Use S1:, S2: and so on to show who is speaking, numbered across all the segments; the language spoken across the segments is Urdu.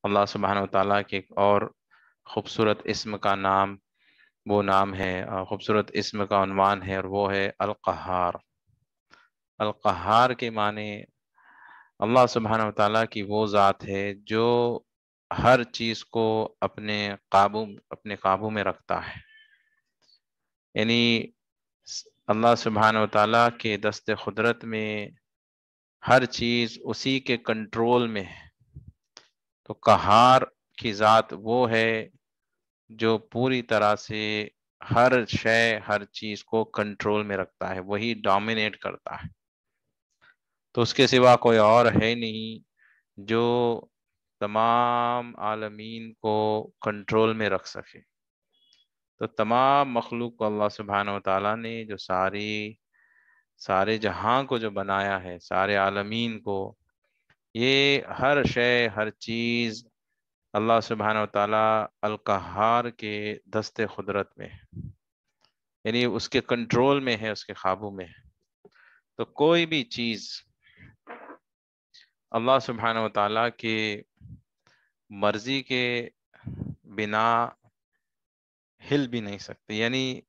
S1: اللہ سبحانہ و تعالیٰ کے ایک اور خوبصورت اسم کا نام وہ نام ہے، خوبصورت اسم کا عنوان ہے، اور وہ ہے القہار۔ القہار کے معنی اللہ سبحانہ و تعالیٰ کی وہ ذات ہے جو ہر چیز کو اپنے قابو میں رکھتا ہے، یعنی اللہ سبحانہ و تعالیٰ کے دست قدرت میں ہر چیز اسی کے کنٹرول میں ہے۔ تو قہار کی ذات وہ ہے جو پوری طرح سے ہر ہر چیز کو کنٹرول میں رکھتا ہے، وہی ڈومینیٹ کرتا ہے، تو اس کے سوا کوئی اور ہے نہیں جو تمام عالمین کو کنٹرول میں رکھ سکے۔ تو تمام مخلوق کو اللہ سبحانہ و تعالیٰ نے جو سارے جہاں کو جو بنایا ہے، سارے عالمین کو، یہ ہر چیز اللہ سبحانہ و تعالیٰ القہار کے دست قدرت میں ہے، یعنی اس کے کنٹرول میں ہے، اس کے قابو میں ہے۔ تو کوئی بھی چیز اللہ سبحانہ و تعالیٰ کی مرضی کے بنا ہل بھی نہیں سکتی، یعنی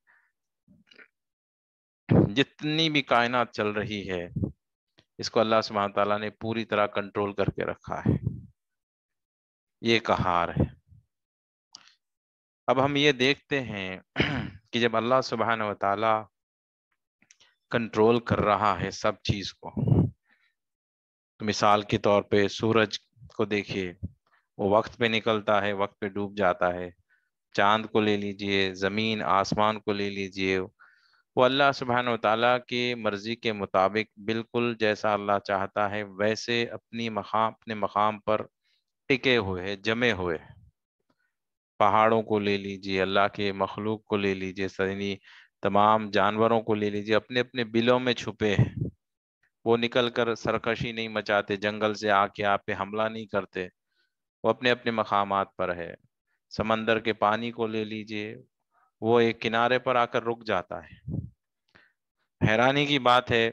S1: جتنی بھی کائنات چل رہی ہے اس کو اللہ سبحانہ و تعالیٰ نے پوری طرح کنٹرول کر کے رکھا ہے، یہ قہار ہے۔ اب ہم یہ دیکھتے ہیں کہ جب اللہ سبحانہ و تعالیٰ کنٹرول کر رہا ہے سب چیز کو، تو مثال کے طور پہ سورج کو دیکھیے، وہ وقت پہ نکلتا ہے، وقت پہ ڈوب جاتا ہے۔ چاند کو لے لیجئے، زمین آسمان کو لے لیجئے، وہ اللہ سبحانہ و تعالیٰ کی مرضی کے مطابق بالکل جیسا اللہ چاہتا ہے ویسے اپنے مقام پر ٹکے ہوئے ہیں، جمے ہوئے ہیں۔ پہاڑوں کو لے لیجئے، اللہ کے مخلوق کو لے لیجئے، یعنی تمام جانوروں کو لے لیجئے، اپنے اپنے بلوں میں چھپے ہیں، وہ نکل کر سرکشی نہیں مچاتے، جنگل سے آ کے آپ پہ حملہ نہیں کرتے، وہ اپنے اپنے مقامات پر ہے۔ سمندر کے پانی کو لے لیجئے، وہ ایک کنارے پر آ کر رک جاتا ہے۔ حیرانی کی بات ہے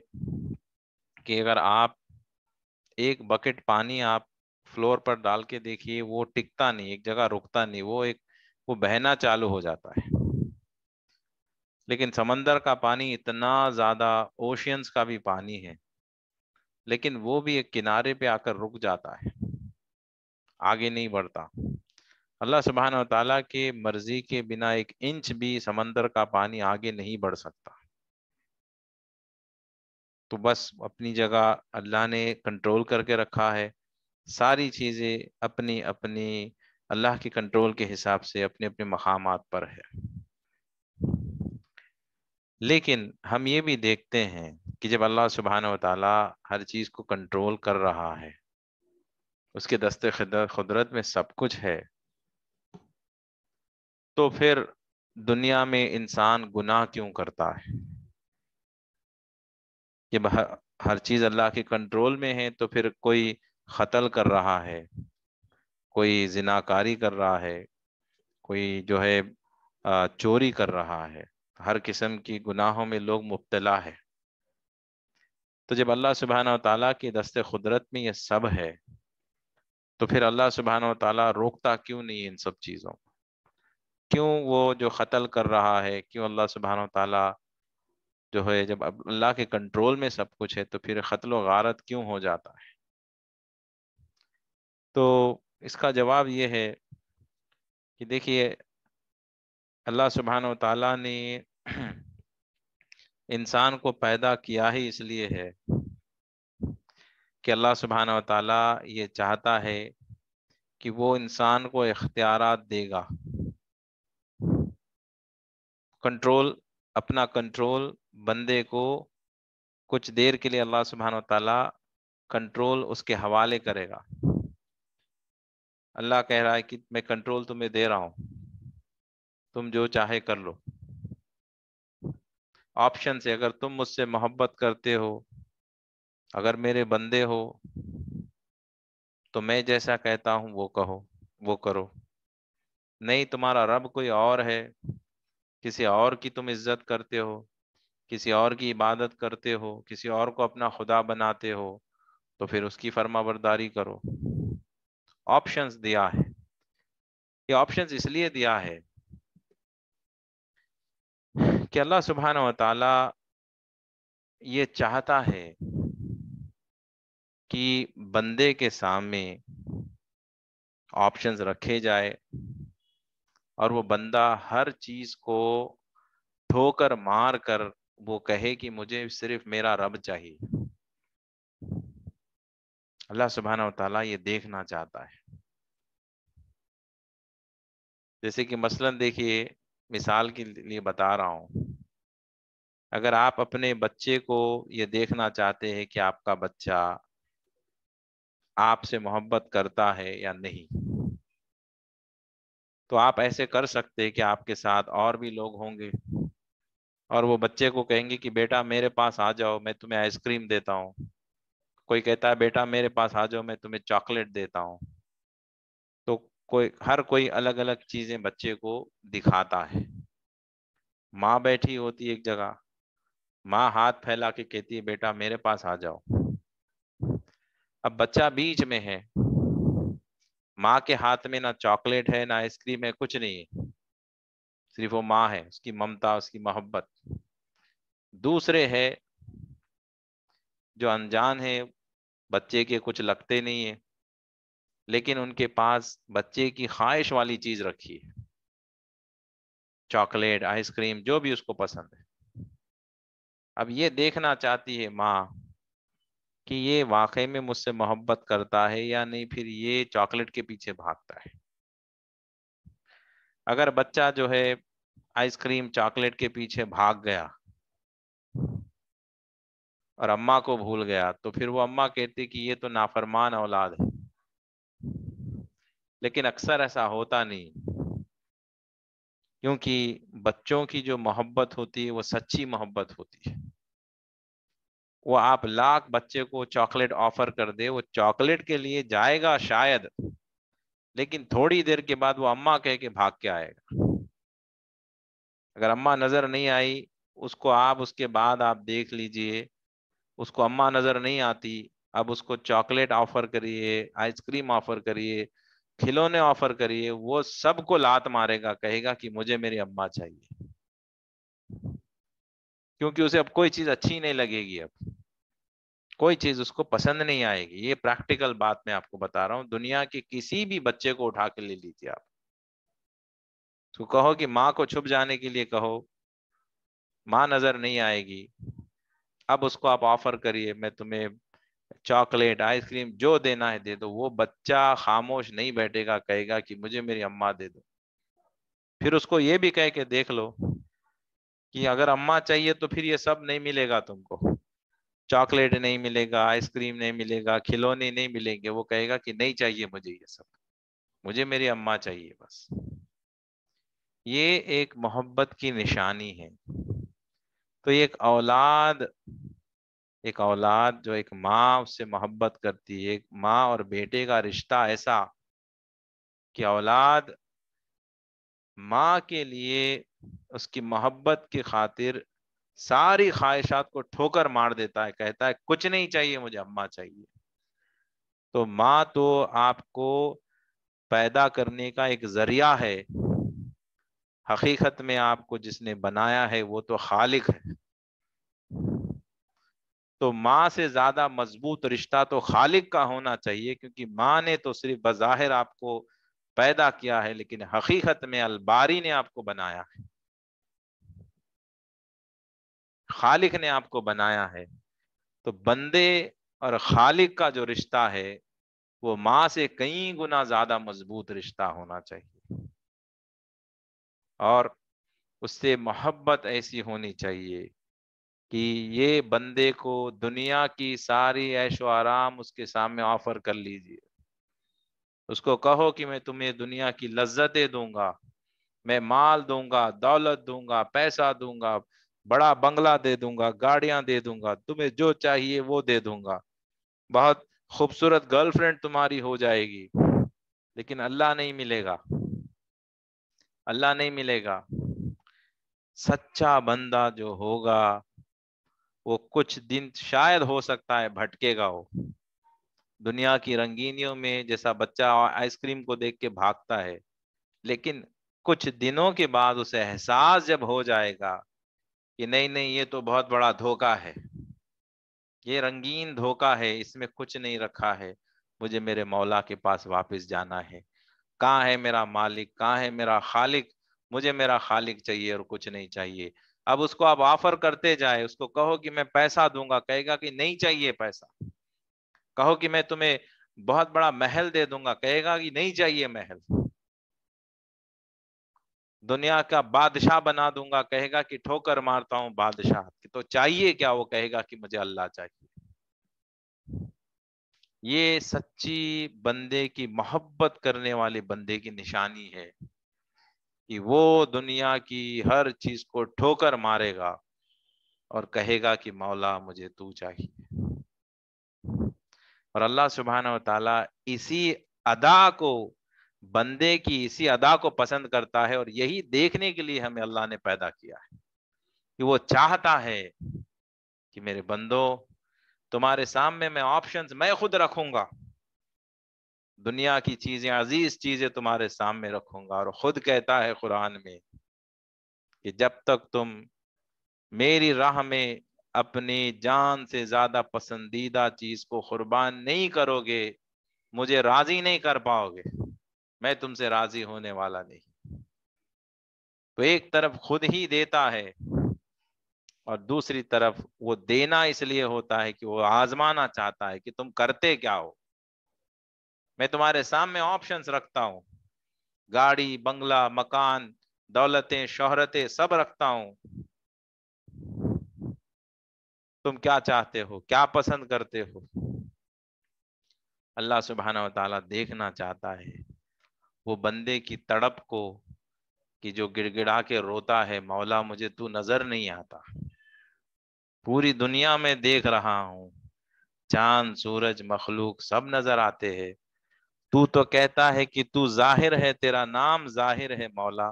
S1: کہ اگر آپ ایک بکٹ پانی آپ فلور پر ڈال کے دیکھیے، وہ ٹکتا نہیں، ایک جگہ رکتا نہیں، وہ بہنا چالو ہو جاتا ہے۔ لیکن سمندر کا پانی اتنا زیادہ، اوشینز کا بھی پانی ہے، لیکن وہ بھی ایک کنارے پہ آ کر رک جاتا ہے، آگے نہیں بڑھتا۔ اللہ سبحانہ و تعالیٰ کی مرضی کے بنا ایک انچ بھی سمندر کا پانی آگے نہیں بڑھ سکتا۔ تو بس اپنی جگہ اللہ نے کنٹرول کر کے رکھا ہے، ساری چیزیں اپنی اپنی اللہ کی کنٹرول کے حساب سے اپنے اپنے مقامات پر ہے۔ لیکن ہم یہ بھی دیکھتے ہیں کہ جب اللہ سبحانہ و تعالیٰ ہر چیز کو کنٹرول کر رہا ہے، اس کے دست قدرت میں سب کچھ ہے، تو پھر دنیا میں انسان گناہ کیوں کرتا ہے؟ جب ہر چیز اللہ کے کنٹرول میں ہے تو پھر کوئی قتل کر رہا ہے، کوئی زناکاری کر رہا ہے، کوئی جو ہے چوری کر رہا ہے، ہر قسم کی گناہوں میں لوگ مبتلا ہے۔ تو جب اللہ سبحانہ و تعالیٰ کی دست قدرت میں یہ سب ہے، تو پھر اللہ سبحانہ و تعالیٰ روکتا کیوں نہیں ان سب چیزوں کو؟ کیوں وہ جو قتل کر رہا ہے، کیوں اللہ سبحانہ و تعالیٰ جو ہے، جب اللہ کے کنٹرول میں سب کچھ ہے تو پھر قتل و غارت کیوں ہو جاتا ہے؟ تو اس کا جواب یہ ہے کہ دیکھیے، اللہ سبحانہ و تعالیٰ نے انسان کو پیدا کیا ہی اس لیے ہے کہ اللہ سبحانہ و تعالیٰ یہ چاہتا ہے کہ وہ انسان کو اختیارات دے گا، اپنا کنٹرول بندے کو کچھ دیر کے لیے اللہ سبحانہ و تعالیٰ کنٹرول اس کے حوالے کرے گا۔ اللہ کہہ رہا ہے کہ میں کنٹرول تمہیں دے رہا ہوں، تم جو چاہے کر لو۔ آپشن سے، اگر تم مجھ سے محبت کرتے ہو، اگر میرے بندے ہو، تو میں جیسا کہتا ہوں وہ کہو، وہ کرو۔ نہیں، تمہارا رب کوئی اور ہے، کسی اور کی تم عزت کرتے ہو، کسی اور کی عبادت کرتے ہو، کسی اور کو اپنا خدا بناتے ہو، تو پھر اس کی فرما برداری کرو۔ آپشنز دیا ہے. یہ آپشنز اس لیے دیا ہے کہ اللہ سبحانہ و تعالی یہ چاہتا ہے کہ بندے کے سامنے آپشنز رکھے جائے اور وہ بندہ ہر چیز کو ٹھوکر مار کر وہ کہے کہ مجھے صرف میرا رب چاہیے. اللہ سبحانہ و تعالیٰ یہ دیکھنا چاہتا ہے. جیسے کہ مثلاً دیکھیے، مثال کے لیے بتا رہا ہوں، اگر آپ اپنے بچے کو یہ دیکھنا چاہتے ہیں کہ آپ کا بچہ آپ سے محبت کرتا ہے یا نہیں، تو آپ ایسے کر سکتے کہ آپ کے ساتھ اور بھی لوگ ہوں گے اور وہ بچے کو کہیں گے کہ بیٹا میرے پاس آ جاؤ، میں تمہیں آئس کریم دیتا ہوں. کوئی کہتا ہے بیٹا میرے پاس آ جاؤ، میں تمہیں چاکلیٹ دیتا ہوں. تو ہر کوئی الگ الگ چیزیں بچے کو دکھاتا ہے. ماں بیٹھی ہوتی ایک جگہ، ماں ہاتھ پھیلا کے کہتی ہے بیٹا میرے پاس آ جاؤ. اب بچہ بیچ میں ہے، ماں کے ہاتھ میں نہ چاکلیٹ ہے نہ آئس کریم ہے، کچھ نہیں ہے، صرف وہ ماں ہے، اس کی ممتا، اس کی محبت. دوسرے ہے جو انجان ہے، بچے کے کچھ لگتے نہیں ہے، لیکن ان کے پاس بچے کی خواہش والی چیز رکھی ہے، چاکلیٹ، آئس کریم، جو بھی اس کو پسند ہے. اب یہ دیکھنا چاہتی ہے ماں کہ یہ واقعی میں مجھ سے محبت کرتا ہے یا نہیں، پھر یہ چاکلیٹ کے پیچھے بھاگتا ہے. اگر بچہ جو ہے آئس کریم چاکلیٹ کے پیچھے بھاگ گیا اور اماں کو بھول گیا، تو پھر وہ اماں کہتی کہ یہ تو نافرمان اولاد ہے. لیکن اکثر ایسا ہوتا نہیں، کیونکہ بچوں کی جو محبت ہوتی ہے وہ سچی محبت ہوتی ہے. وہ آپ لاکھ بچے کو چاکلیٹ آفر کر دے، وہ چاکلیٹ کے لیے جائے گا شاید، لیکن تھوڑی دیر کے بعد وہ اماں کہہ کے بھاگ کے آئے گا. اگر اماں نظر نہیں آئی، اس کو اس کے بعد آپ دیکھ لیجئے، اس کو اماں نظر نہیں آتی، اب اس کو چاکلیٹ آفر کریے، آئس کریم آفر کریے، کھلونے آفر کریے، وہ سب کو لات مارے گا، کہے گا کہ مجھے میری اماں چاہیے. کیونکہ اسے اب کوئی چیز اچھی نہیں لگے گی، اب کوئی چیز اس کو پسند نہیں آئے گی. یہ پریکٹیکل بات میں آپ کو بتا رہا ہوں. دنیا کے کسی بھی بچے کو اٹھا کے لے لیجیے، آپ تو کہو کہ ماں کو چھپ جانے کے لیے کہو، ماں نظر نہیں آئے گی، اب اس کو آپ آفر کریے میں تمہیں چاکلیٹ، آئس کریم، جو دینا ہے دے دو، وہ بچہ خاموش نہیں بیٹھے گا، کہے گا کہ مجھے میری اماں دے دو. پھر اس کو یہ بھی کہہ کے دیکھ لو کہ اگر اماں چاہیے تو پھر یہ سب نہیں ملے گا تم کو، چاکلیٹ نہیں ملے گا، آئس کریم نہیں ملے گا، کھلونے نہیں ملیں گے. وہ کہے گا کہ نہیں چاہیے مجھے یہ سب، مجھے میری اماں چاہیے بس. یہ ایک محبت کی نشانی ہے. تو ایک اولاد جو ایک ماں اس سے محبت کرتی ہے، ایک ماں اور بیٹے کا رشتہ ایسا کہ اولاد ماں کے لیے اس کی محبت کی خاطر ساری خواہشات کو ٹھوکر مار دیتا ہے، کہتا ہے کچھ نہیں چاہیے مجھے، اماں چاہیے. تو ماں تو آپ کو پیدا کرنے کا ایک ذریعہ ہے، حقیقت میں آپ کو جس نے بنایا ہے وہ تو خالق ہے. تو ماں سے زیادہ مضبوط رشتہ تو خالق کا ہونا چاہیے، کیونکہ ماں نے تو صرف بظاہر آپ کو پیدا کیا ہے، لیکن حقیقت میں الباری نے آپ کو بنایا ہے، خالق نے آپ کو بنایا ہے. تو بندے اور خالق کا جو رشتہ ہے وہ ماں سے کئی گنا زیادہ مضبوط رشتہ ہونا چاہیے، اور اس سے محبت ایسی ہونی چاہیے کہ یہ بندے کو دنیا کی ساری عیش و آرام اس کے سامنے آفر کر لیجیے. اس کو کہو کہ میں تمہیں دنیا کی لذتیں دوں گا، میں مال دوں گا، دولت دوں گا، پیسہ دوں گا، بڑا بنگلہ دے دوں گا، گاڑیاں دے دوں گا، تمہیں جو چاہیے وہ دے دوں گا، بہت خوبصورت گرل فرینڈ تمہاری ہو جائے گی. لیکن اللہ نہیں ملے گا، اللہ نہیں ملے گا. سچا بندہ جو ہوگا وہ کچھ دن شاید ہو سکتا ہے بھٹکے گا، دنیا کی رنگینیوں میں جیسا بچہ آئس کریم کو دیکھ کے بھاگتا ہے، لیکن کچھ دنوں کے بعد اسے احساس جب ہو جائے گا کہ نہیں نہیں یہ تو بہت بڑا دھوکا ہے، یہ رنگین دھوکا ہے، اس میں کچھ نہیں رکھا ہے، مجھے میرے مولا کے پاس واپس جانا ہے، کہاں ہے میرا مالک، کہاں ہے میرا خالق، مجھے میرا خالق چاہیے اور کچھ نہیں چاہیے۔ اب اس کو آپ آفر کرتے جائے، اس کو کہو کہ میں پیسہ دوں گا، کہے گا کہ نہیں چاہیے پیسہ، کہو کہ میں تمہیں بہت بڑا محل دے دوں گا، کہے گا کہ نہیں چاہیے محل، دنیا کا بادشاہ بنا دوں گا، کہے گا کہ ٹھوکر مارتا ہوں بادشاہ، تو چاہیے کیا، وہ کہے گا کہ مجھے اللہ چاہیے۔ یہ سچی بندے کی محبت کرنے والے بندے کی نشانی ہے کہ وہ دنیا کی ہر چیز کو ٹھوکر مارے گا اور کہے گا کہ مولا مجھے تو چاہیے۔ اور اللہ سبحانہ و تعالیٰ اسی ادا کو، بندے کی اسی ادا کو پسند کرتا ہے، اور یہی دیکھنے کے لیے ہمیں اللہ نے پیدا کیا ہے کہ وہ چاہتا ہے کہ میرے بندو، تمہارے سامنے میں آپشنز میں خود رکھوں گا، دنیا کی چیزیں، عزیز چیزیں تمہارے سامنے رکھوں گا، اور خود کہتا ہے قرآن میں کہ جب تک تم میری راہ میں اپنی جان سے زیادہ پسندیدہ چیز کو قربان نہیں کرو گے، مجھے راضی نہیں کر پاؤ گے، میں تم سے راضی ہونے والا نہیں۔ تو ایک طرف خود ہی دیتا ہے، اور دوسری طرف وہ دینا اس لیے ہوتا ہے کہ وہ آزمانا چاہتا ہے کہ تم کرتے کیا ہو۔ میں تمہارے سامنے آپشنز رکھتا ہوں، گاڑی، بنگلہ، مکان، دولتیں، شہرتیں سب رکھتا ہوں، تم کیا چاہتے ہو، کیا پسند کرتے ہو؟ اللہ سبحانہ و تعالیٰ دیکھنا چاہتا ہے وہ بندے کی تڑپ کو، کہ جو گڑ گڑا کے روتا ہے، مولا مجھے تو نظر نہیں آتا، پوری دنیا میں دیکھ رہا ہوں، چاند، سورج، مخلوق سب نظر آتے ہیں، تو کہتا ہے کہ تو ظاہر ہے، تیرا نام ظاہر ہے مولا،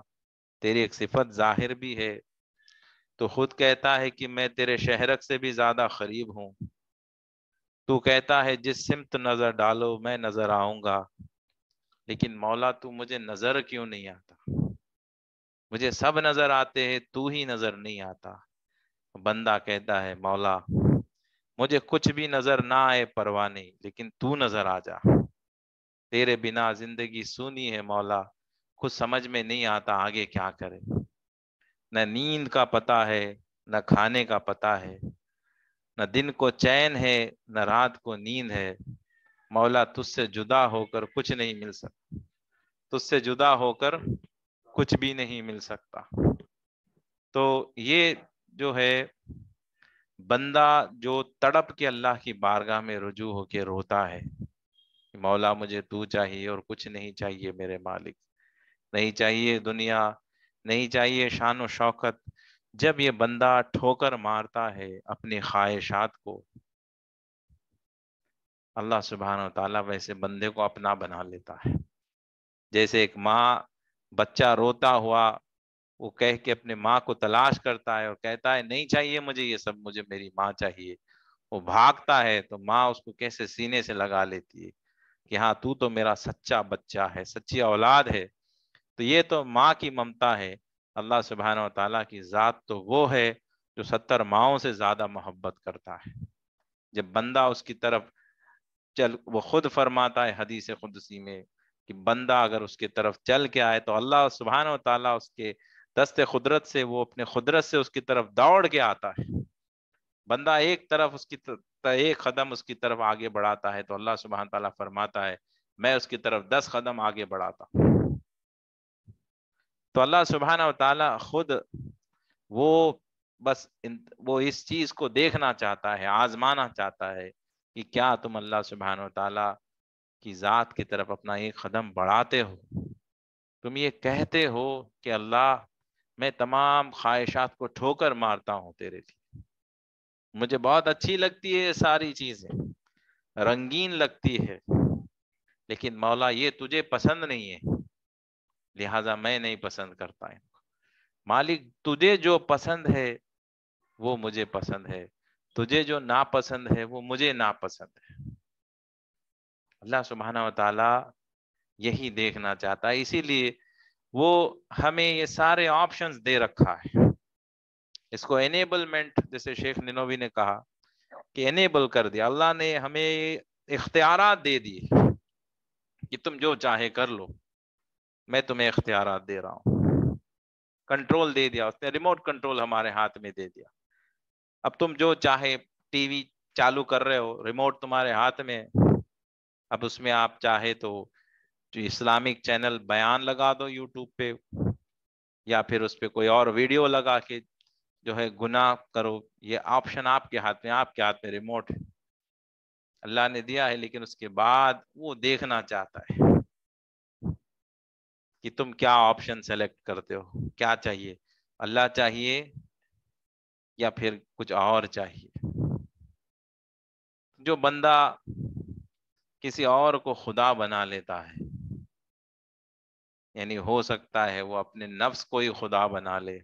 S1: تیری ایک صفت ظاہر بھی ہے، تو خود کہتا ہے کہ میں تیرے شہرک سے بھی زیادہ قریب ہوں، تو کہتا ہے جس سمت نظر ڈالو میں نظر آؤں گا، لیکن مولا تو مجھے نظر کیوں نہیں آتا؟ مجھے سب نظر آتے ہیں، تو ہی نظر نہیں آتا۔ بندہ کہتا ہے مولا مجھے کچھ بھی نظر نہ آئے پرواہ نہیں، لیکن تو نظر آ جا، تیرے بنا زندگی سونی ہے مولا، کچھ سمجھ میں نہیں آتا آگے کیا کرے، نہ نیند کا پتہ ہے، نہ کھانے کا پتہ ہے، نہ دن کو چین ہے، نہ رات کو نیند ہے، مولا تجھ سے جدا ہو کر کچھ نہیں مل سکتا، تجھ سے جدا ہو کر کچھ بھی نہیں مل سکتا۔ تو یہ جو ہے بندہ جو تڑپ کے اللہ کی بارگاہ میں رجوع ہو کے روتا ہے، مولا مجھے تو چاہیے اور کچھ نہیں چاہیے میرے مالک، نہیں چاہیے دنیا، نہیں چاہیے شان و شوکت، جب یہ بندہ ٹھوکر مارتا ہے اپنی خواہشات کو، اللہ سبحانہ و تعالیٰ ویسے بندے کو اپنا بنا لیتا ہے۔ جیسے ایک ماں بچہ روتا ہوا وہ کہہ کے اپنے ماں کو تلاش کرتا ہے اور کہتا ہے نہیں چاہیے مجھے یہ سب، مجھے میری ماں چاہیے، وہ بھاگتا ہے تو ماں اس کو کیسے سینے سے لگا لیتی ہے کہ ہاں تو میرا سچا بچہ ہے، سچی اولاد ہے۔ تو یہ تو ماں کی ممتا ہے۔ اللہ سبحانہ و تعالیٰ کی ذات تو وہ ہے جو 70 ماؤں سے زیادہ محبت کرتا ہے۔ جب بندہ اس کی طرف چل، وہ خود فرماتا ہے حدیث قدسی میں کہ بندہ اگر اس کی طرف چل کے آئے تو اللہ سبحانہ و تعالیٰ اس کے دست قدرت سے، وہ اپنے قدرت سے اس کی طرف دوڑ کے آتا ہے۔ بندہ ایک طرف اس کی ایک قدم اس کی طرف آگے بڑھاتا ہے تو اللہ سبحانہ و تعالیٰ فرماتا ہے میں اس کی طرف 10 قدم آگے بڑھاتا ہوں۔ تو اللہ سبحانہ و تعالیٰ خود وہ بس وہ اس چیز کو دیکھنا چاہتا ہے، آزمانا چاہتا ہے کہ کیا تم اللہ سبحانہ و تعالیٰ کی ذات کی طرف اپنا ایک قدم بڑھاتے ہو، تم یہ کہتے ہو کہ اللہ میں تمام خواہشات کو ٹھوکر مارتا ہوں تیرے لیے، مجھے بہت اچھی لگتی ہے یہ ساری چیزیں، رنگین لگتی ہے، لیکن مولا یہ تجھے پسند نہیں ہے، لہٰذا میں نہیں پسند کرتا ان کو۔ مالک تجھے جو پسند ہے وہ مجھے پسند ہے، تجھے جو ناپسند ہے وہ مجھے ناپسند ہے۔ اللہ سبحانہ و تعالی یہی دیکھنا چاہتا ہے، اسی لیے وہ ہمیں یہ سارے آپشنز دے رکھا ہے. اس کو انیبلمنٹ، جیسے شیخ ننوی نے کہا کہ انیبل کر دیا اللہ نے، ہمیں اختیارات دے دیے کہ تم جو چاہے کر لو، میں تمہیں اختیارات دے رہا ہوں. کنٹرول دے دیا اس نے، ریموٹ کنٹرول ہمارے ہاتھ میں دے دیا. اب تم جو چاہے ٹی وی چالو کر رہے ہو، ریموٹ تمہارے ہاتھ میں. اب اس میں آپ چاہے تو جو اسلامک چینل بیان لگا دو یوٹیوب پہ، یا پھر اس پہ کوئی اور ویڈیو لگا کے جو ہے گناہ کرو. یہ آپشن آپ کے ہاتھ میں، آپ کے ہاتھ میں ریموٹ ہے، اللہ نے دیا ہے. لیکن اس کے بعد وہ دیکھنا چاہتا ہے کہ تم کیا آپشن سیلیکٹ کرتے ہو، کیا چاہیے، اللہ چاہیے یا پھر کچھ اور چاہیے. جو بندہ کسی اور کو خدا بنا لیتا ہے، یعنی ہو سکتا ہے وہ اپنے نفس کو ہی خدا بنا لے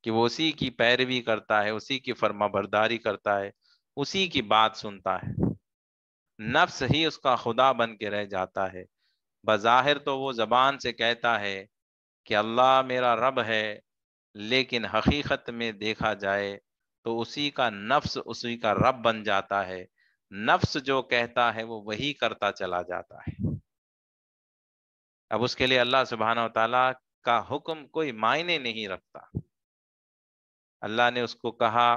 S1: کہ وہ اسی کی پیروی کرتا ہے، اسی کی فرما برداری کرتا ہے، اسی کی بات سنتا ہے، نفس ہی اس کا خدا بن کے رہ جاتا ہے. بظاہر تو وہ زبان سے کہتا ہے کہ اللہ میرا رب ہے، لیکن حقیقت میں دیکھا جائے تو اسی کا نفس اسی کا رب بن جاتا ہے. نفس جو کہتا ہے وہ وہی کرتا چلا جاتا ہے. اب اس کے لیے اللہ سبحانہ و تعالیٰ کا حکم کوئی معنی نہیں رکھتا. اللہ نے اس کو کہا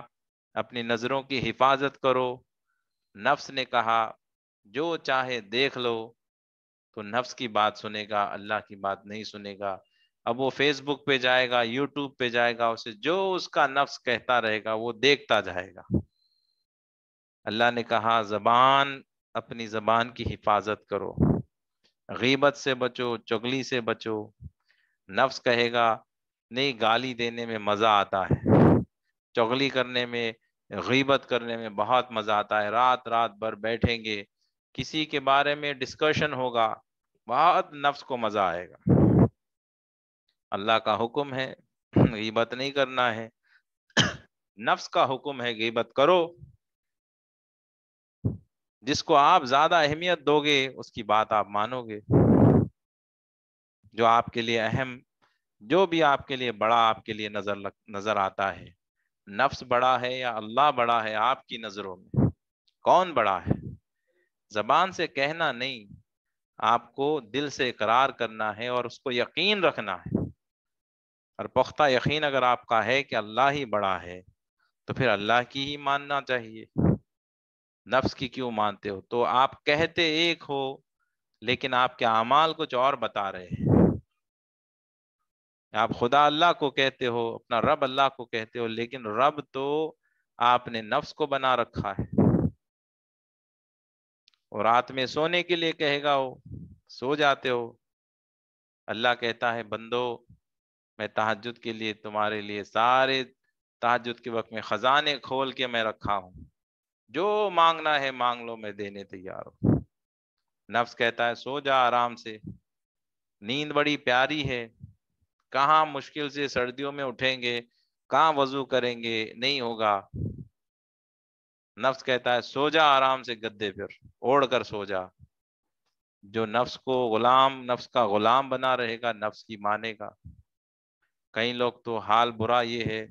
S1: اپنی نظروں کی حفاظت کرو، نفس نے کہا جو چاہے دیکھ لو، تو نفس کی بات سنے گا، اللہ کی بات نہیں سنے گا. اب وہ فیس بک پہ جائے گا، یوٹیوب پہ جائے گا، اسے جو اس کا نفس کہتا رہے گا وہ دیکھتا جائے گا. اللہ نے کہا زبان، اپنی زبان کی حفاظت کرو، غیبت سے بچو، چغلی سے بچو. نفس کہے گا نہیں، گالی دینے میں مزہ آتا ہے، چغلی کرنے میں، غیبت کرنے میں بہت مزہ آتا ہے، رات رات بھر بیٹھیں گے، کسی کے بارے میں ڈسکشن ہوگا، بہت نفس کو مزہ آئے گا. اللہ کا حکم ہے غیبت نہیں کرنا ہے، نفس کا حکم ہے غیبت کرو. جس کو آپ زیادہ اہمیت دو گے اس کی بات آپ مانو گے. جو آپ کے لیے اہم، جو بھی آپ کے لیے بڑا آپ کے لیے نظر آتا ہے، نفس بڑا ہے یا اللہ بڑا ہے آپ کی نظروں میں، کون بڑا ہے؟ زبان سے کہنا نہیں، آپ کو دل سے اقرار کرنا ہے اور اس کو یقین رکھنا ہے. اور پختہ یقین اگر آپ کا ہے کہ اللہ ہی بڑا ہے تو پھر اللہ کی ہی ماننا چاہیے، نفس کی کیوں مانتے ہو؟ تو آپ کہتے ایک ہو لیکن آپ کے اعمال کچھ اور بتا رہے ہیں. آپ خدا اللہ کو کہتے ہو، اپنا رب اللہ کو کہتے ہو، لیکن رب تو آپ نے نفس کو بنا رکھا ہے. اور رات میں سونے کے لیے کہے گا وہ سو جاتے ہو. اللہ کہتا ہے بندو میں تہجد کے لیے تمہارے لیے سارے تہجد کے وقت میں خزانے کھول کے میں رکھا ہوں، جو مانگنا ہے مانگ لو، میں دینے تیار ہوں. نفس کہتا ہے سو جا آرام سے، نیند بڑی پیاری ہے، کہاں مشکل سے سردیوں میں اٹھیں گے، کہاں وضو کریں گے، نہیں ہوگا. نفس کہتا ہے سو جا آرام سے گدے پر اوڑھ کر سو جا. جو نفس کو غلام، نفس کا غلام بنا رہے گا، نفس کی مانے گا. کئی لوگ تو حال برا یہ ہے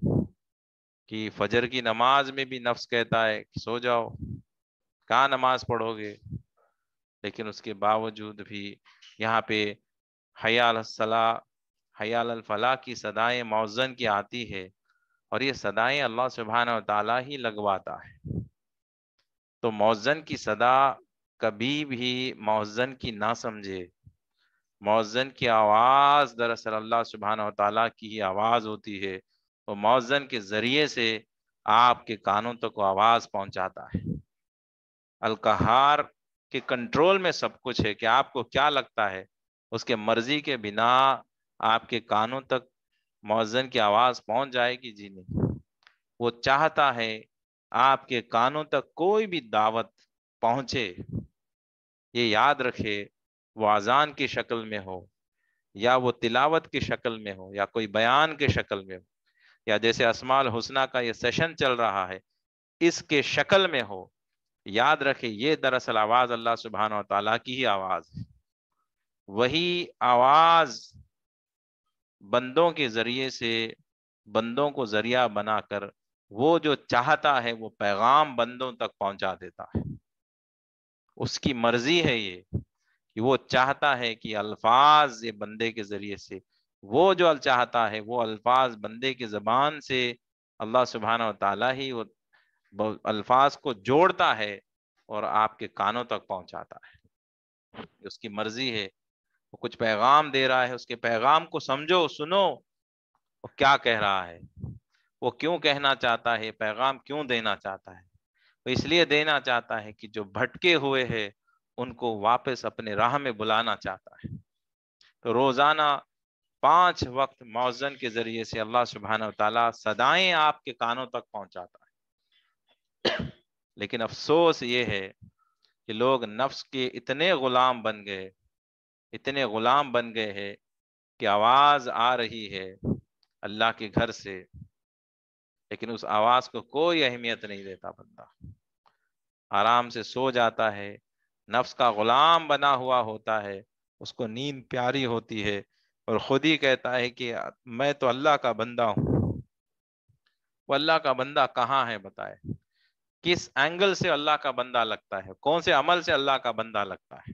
S1: کہ فجر کی نماز میں بھی نفس کہتا ہے کہ سو جاؤ، کہاں نماز پڑھو گے. لیکن اس کے باوجود بھی یہاں پہ حی علی الصلاۃ، حی علی الفلاح کی صدائیں مؤذن کی آتی ہے، اور یہ صدائیں اللہ سبحانہ و تعالیٰ ہی لگواتا ہے. تو مؤذن کی صدا کبھی بھی مؤذن کی نہ سمجھے. مؤذن کی آواز دراصل اللہ سبحانہ و تعالیٰ کی ہی آواز ہوتی ہے. وہ مؤذن کے ذریعے سے آپ کے کانوں تک وہ آواز پہنچاتا ہے. القہار کے کنٹرول میں سب کچھ ہے کہ آپ کو کیا لگتا ہے اس کے مرضی کے بنا آپ کے کانوں تک مؤذن کی آواز پہنچ جائے گی؟ جی نہیں. وہ چاہتا ہے آپ کے کانوں تک کوئی بھی دعوت پہنچے، یہ یاد رکھے، وہ اذان کی شکل میں ہو، یا وہ تلاوت کی شکل میں ہو، یا کوئی بیان کی شکل میں ہو، یا جیسے اسماء الحسنہ کا یہ سیشن چل رہا ہے اس کے شکل میں ہو، یاد رکھے یہ دراصل آواز اللہ سبحانہ و تعالیٰ کی ہی آواز ہے. وہی آواز بندوں کے ذریعے سے بندوں کو ذریعہ بنا کر وہ جو چاہتا ہے وہ پیغام بندوں تک پہنچا دیتا ہے. اس کی مرضی ہے یہ کہ وہ چاہتا ہے کہ الفاظ یہ بندے کے ذریعے سے وہ جو چاہتا ہے وہ الفاظ بندے کی زبان سے اللہ سبحانہ و تعالیٰ ہی وہ الفاظ کو جوڑتا ہے اور آپ کے کانوں تک پہنچاتا ہے. اس کی مرضی ہے. وہ کچھ پیغام دے رہا ہے, اس کے پیغام کو سمجھو, سنو وہ کیا کہہ رہا ہے, وہ کیوں کہنا چاہتا ہے, پیغام کیوں دینا چاہتا ہے. وہ اس لیے دینا چاہتا ہے کہ جو بھٹکے ہوئے ہیں ان کو واپس اپنے راہ میں بلانا چاہتا ہے. تو روزانہ 5 وقت مؤذن کے ذریعے سے اللہ سبحانہ و تعالیٰ صدائیں آپ کے کانوں تک پہنچاتا ہے. لیکن افسوس یہ ہے کہ لوگ نفس کے اتنے غلام بن گئے, اتنے غلام بن گئے ہیں کہ آواز آ رہی ہے اللہ کے گھر سے, لیکن اس آواز کو کوئی اہمیت نہیں دیتا. بندہ آرام سے سو جاتا ہے, نفس کا غلام بنا ہوا ہوتا ہے, اس کو نیند پیاری ہوتی ہے اور خود ہی کہتا ہے کہ میں تو اللہ کا بندہ ہوں. وہ اللہ کا بندہ کہاں ہے بتائے؟ کس اینگل سے اللہ کا بندہ لگتا ہے؟ کون سے عمل سے اللہ کا بندہ لگتا ہے؟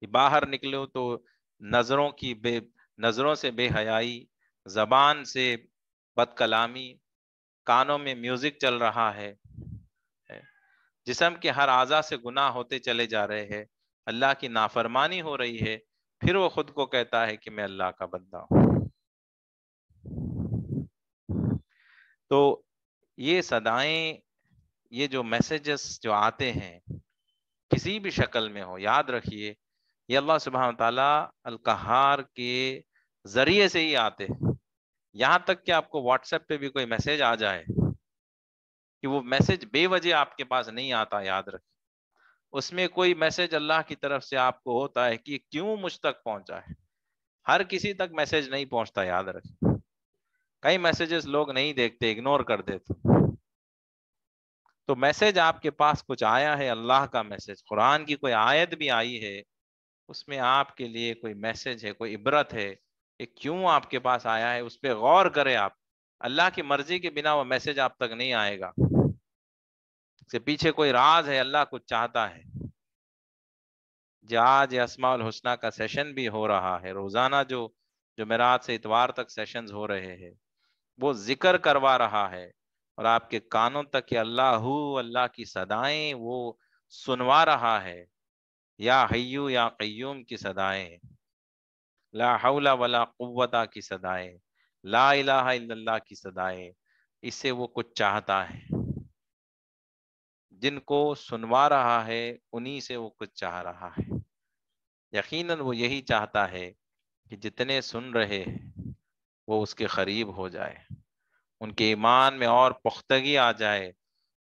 S1: باہر نکلو تو نظروں سے بے حیائی, زبان سے بد کلامی, کانوں میں میوزک چل رہا ہے, جسم کے ہر اعضاء سے گناہ ہوتے چلے جا رہے ہیں, اللہ کی نافرمانی ہو رہی ہے, پھر وہ خود کو کہتا ہے کہ میں اللہ کا بندہ ہوں. تو یہ صدائیں, یہ جو میسیجز جو آتے ہیں کسی بھی شکل میں ہو, یاد رکھیے یہ اللہ سبحانہ تعالیٰ القہار کے ذریعے سے ہی آتے ہیں. یہاں تک کہ آپ کو واٹس ایپ پہ بھی کوئی میسج آ جائے کہ وہ میسج بے وجہ آپ کے پاس نہیں آتا, یاد رکھیے اس میں کوئی میسج اللہ کی طرف سے آپ کو ہوتا ہے کہ کیوں مجھ تک پہنچا ہے. ہر کسی تک میسج نہیں پہنچتا, یاد رکھیے. کئی میسیجز لوگ نہیں دیکھتے, اگنور کر دیتے. تو میسج آپ کے پاس کچھ آیا ہے, اللہ کا میسج, قرآن کی کوئی آیت بھی آئی ہے, اس میں آپ کے لیے کوئی میسج ہے, کوئی عبرت ہے کہ کیوں آپ کے پاس آیا ہے, اس پہ غور کرے آپ. اللہ کی مرضی کے بنا وہ میسج آپ تک نہیں آئے گا. اس کے پیچھے کوئی راز ہے, اللہ کچھ چاہتا ہے. آج اسماء الحسنہ کا سیشن بھی ہو رہا ہے, روزانہ جو جمعرات سے اتوار تک سیشنز ہو رہے ہیں, وہ ذکر کروا رہا ہے اور آپ کے کانوں تک کہ اللہ کی صدائیں وہ سنوا رہا ہے. یا حیو یا قیوم کی صدائیں, لا حول ولا قوت کی صدائیں, لا الہ الا اللہ کی صدائیں, اس سے وہ کچھ چاہتا ہے. جن کو سنوا رہا ہے انہی سے وہ کچھ چاہ رہا ہے. یقیناً وہ یہی چاہتا ہے کہ جتنے سن رہے ہیں وہ اس کے قریب ہو جائے, ان کے ایمان میں اور پختگی آ جائے,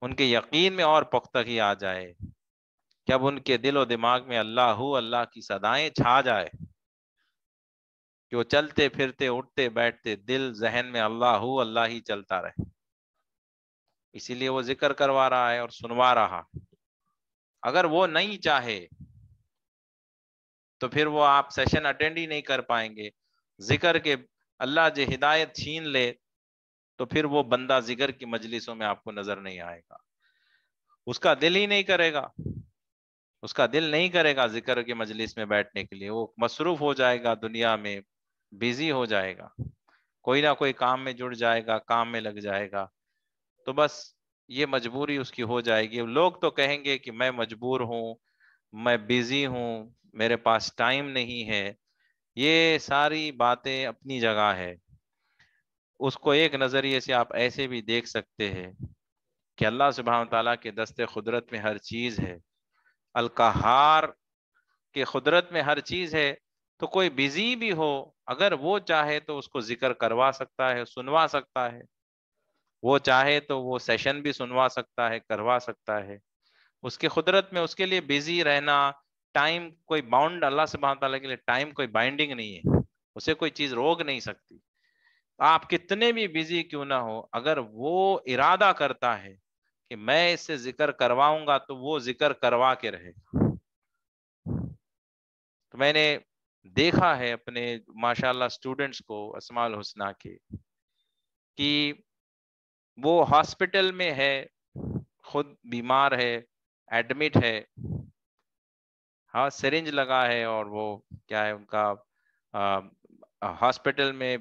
S1: ان کے یقین میں اور پختگی آ جائے. جب ان کے دل و دماغ میں اللہ کی صدائیں چھا جائے کہ وہ چلتے پھرتے اٹھتے بیٹھتے دل ذہن میں اللہ ہی چلتا رہے. اسی لیے وہ ذکر کروا رہا ہے اور سنوا رہا. اگر وہ نہیں چاہے تو پھر وہ آپ سیشن اٹینڈ ہی نہیں کر پائیں گے. ذکر کے اللہ جو ہدایت چھین لے تو پھر وہ بندہ ذکر کی مجلسوں میں آپ کو نظر نہیں آئے گا. اس کا دل ہی نہیں کرے گا, اس کا دل نہیں کرے گا ذکر کی مجلس میں بیٹھنے کے لیے. وہ مصروف ہو جائے گا, دنیا میں بیزی ہو جائے گا, کوئی نہ کوئی کام میں جڑ جائے گا, کام میں لگ جائے گا. تو بس یہ مجبوری اس کی ہو جائے گی. لوگ تو کہیں گے کہ میں مجبور ہوں, میں بیزی ہوں, میرے پاس ٹائم نہیں ہے. یہ ساری باتیں اپنی جگہ ہے. اس کو ایک نظریے سے آپ ایسے بھی دیکھ سکتے ہیں کہ اللہ سبحانہ تعالیٰ کے دست قدرت میں ہر چیز ہے, القہار کے قدرت میں ہر چیز ہے. تو کوئی بیزی بھی ہو, اگر وہ چاہے تو اس کو ذکر کروا سکتا ہے, سنوا سکتا ہے. وہ چاہے تو وہ سیشن بھی سنوا سکتا ہے, کروا سکتا ہے. اس کے قدرت میں اس کے لیے بیزی رہنا, ٹائم کوئی باؤنڈ, اللہ سبحانہ تعالیٰ کے لیے ٹائم کوئی بائنڈنگ نہیں ہے, اسے کوئی چیز روک نہیں سکتی. آپ کتنے بھی بیزی کیوں نہ ہو, اگر وہ ارادہ کرتا ہے کہ میں اس سے ذکر کرواؤں گا تو وہ ذکر کروا کے رہے گا. تو میں نے دیکھا ہے اپنے ماشاءاللہ اسٹوڈنٹس کو اسماء الحسنہ کے کہ وہ ہاسپٹل میں ہے, خود بیمار ہے, ایڈمٹ ہے, ہاں سرنج لگا ہے, اور وہ کیا ہے ان کا ہاسپٹل میں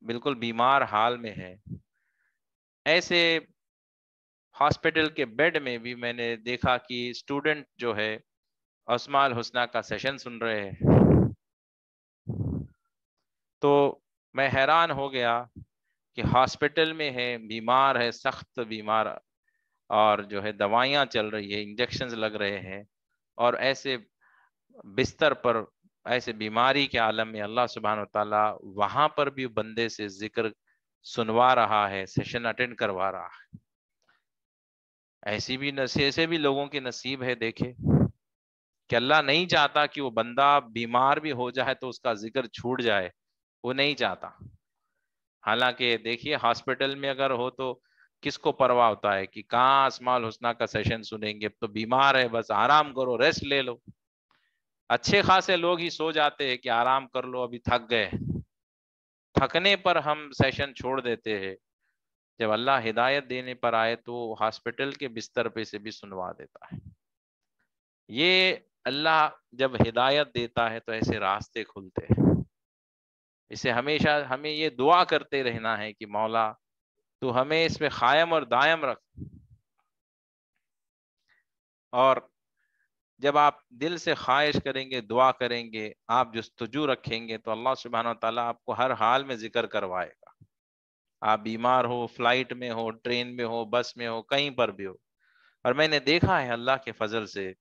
S1: بالکل بیمار حال میں ہے. ایسے ہاسپٹل کے بیڈ میں بھی میں نے دیکھا کہ اسٹوڈنٹ جو ہے اسماء الحسنہ کا سیشن سن رہے ہیں. تو میں حیران ہو گیا کہ ہاسپٹل میں ہے, بیمار ہے, سخت بیمار, اور جو ہے دوائیاں چل رہی ہے, انجیکشنز لگ رہے ہیں, اور ایسے بستر پر ایسے بیماری کے عالم میں اللہ سبحانہ و تعالیٰ وہاں پر بھی بندے سے ذکر سنوا رہا ہے, سیشن اٹینڈ کروا رہا ہے. ایسے بھی لوگوں کے نصیب ہے. دیکھے کہ اللہ نہیں چاہتا کہ وہ بندہ بیمار بھی ہو جائے تو اس کا ذکر چھوٹ جائے, وہ نہیں چاہتا. حالانکہ دیکھیے ہاسپٹل میں اگر ہو تو کس کو پرواہ ہوتا ہے کہ کہاں اسماء الحسنہ کا سیشن سنیں گے, تو بیمار ہے بس آرام کرو, ریسٹ لے لو. اچھے خاصے لوگ ہی سو جاتے ہیں کہ آرام کر لو, ابھی تھک گئے. تھکنے پر ہم سیشن چھوڑ دیتے ہیں. جب اللہ ہدایت دینے پر آئے تو ہاسپٹل کے بستر پہ سے بھی سنوا دیتا ہے. یہ اللہ جب ہدایت دیتا ہے تو ایسے راستے کھلتے ہیں. اسے ہمیشہ ہمیں یہ دعا کرتے رہنا ہے کہ مولا تو ہمیں اس پہ قائم اور دائم رکھ. اور جب آپ دل سے خواہش کریں گے, دعا کریں گے, آپ جستجو رکھیں گے, تو اللہ سبحانہ و تعالیٰ آپ کو ہر حال میں ذکر کروائے گا. آپ بیمار ہو, فلائٹ میں ہو, ٹرین میں ہو, بس میں ہو, کہیں پر بھی ہو. اور میں نے دیکھا ہے اللہ کے فضل سے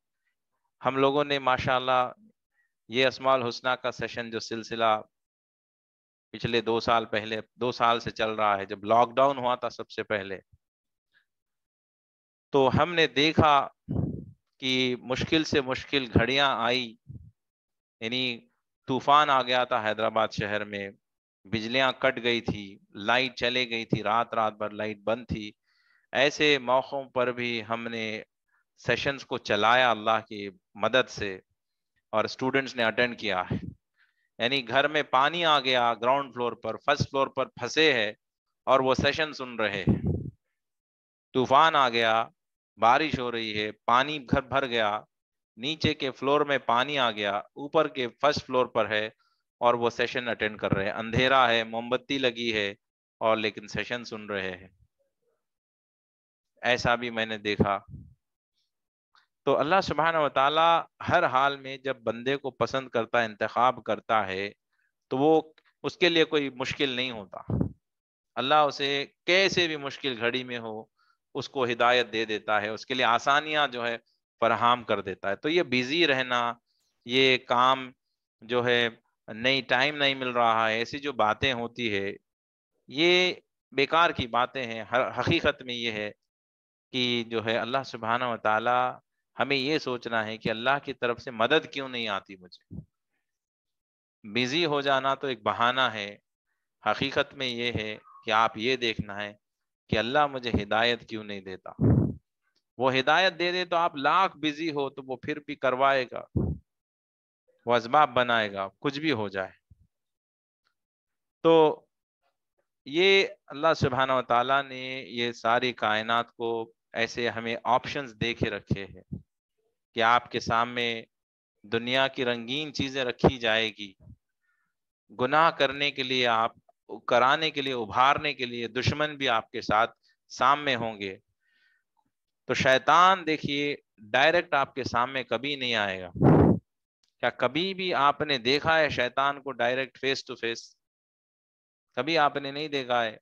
S1: ہم لوگوں نے ماشاءاللہ یہ اسماء الحسنہ کا سیشن جو سلسلہ پچھلے 2 سال پہلے 2 سال سے چل رہا ہے, جب لاک ڈاؤن ہوا تھا سب سے پہلے, تو ہم نے دیکھا کہ مشکل سے مشکل گھڑیاں آئی. یعنی طوفان آ گیا تھا حیدرآباد شہر میں, بجلیاں کٹ گئی تھی, لائٹ چلے گئی تھی, رات بھر لائٹ بند تھی. ایسے موقعوں پر بھی ہم نے سیشنز کو چلایا اللہ کی مدد سے, اور اسٹوڈنٹس نے اٹینڈ کیا ہے. یعنی گھر میں پانی آ گیا, گراؤنڈ فلور پر, فرسٹ فلور پر پھنسے ہیں اور وہ سیشن سن رہے ہیں. طوفان آ گیا, بارش ہو رہی ہے, پانی گھر بھر گیا, نیچے کے فلور میں پانی آ گیا, اوپر کے فرسٹ فلور پر ہے اور وہ سیشن اٹینڈ کر رہے ہیں. اندھیرا ہے, موم بتی لگی ہے, اور لیکن سیشن سن رہے ہیں. ایسا بھی میں نے دیکھا. تو اللہ سبحانہ و تعالی ہر حال میں جب بندے کو پسند کرتا ہے, انتخاب کرتا ہے, تو وہ اس کے لیے کوئی مشکل نہیں ہوتا. اللہ اسے کیسے بھی مشکل گھڑی میں ہو اس کو ہدایت دے دیتا ہے, اس کے لیے آسانیاں جو ہے فراہم کر دیتا ہے. تو یہ بیزی رہنا, یہ کام جو ہے نہیں, ٹائم نہیں مل رہا ہے, ایسی جو باتیں ہوتی ہے یہ بیکار کی باتیں ہیں. حقیقت میں یہ ہے کہ جو ہے اللہ سبحانہ و تعالی ہمیں یہ سوچنا ہے کہ اللہ کی طرف سے مدد کیوں نہیں آتی مجھے. بیزی ہو جانا تو ایک بہانہ ہے. حقیقت میں یہ ہے کہ آپ یہ دیکھنا ہے کہ اللہ مجھے ہدایت کیوں نہیں دیتا. وہ ہدایت دے دے تو آپ لاکھ بزی ہو تو وہ پھر بھی کروائے گا, وہ اسباب بنائے گا, کچھ بھی ہو جائے. تو یہ اللہ سبحانہ و تعالیٰ نے یہ ساری کائنات کو ایسے ہمیں آپشنز دے کے رکھے ہیں کہ آپ کے سامنے دنیا کی رنگین چیزیں رکھی جائے گی. گناہ کرنے کے لیے, آپ کرانے کے لیے, ابھارنے کے لیے دشمن بھی آپ کے ساتھ سامنے ہوں گے. تو شیطان دیکھیے ڈائریکٹ آپ کے سامنے کبھی نہیں آئے گا. کیا کبھی بھی آپ نے دیکھا ہے شیطان کو ڈائریکٹ فیس ٹو فیس؟ کبھی آپ نے نہیں دیکھا ہے.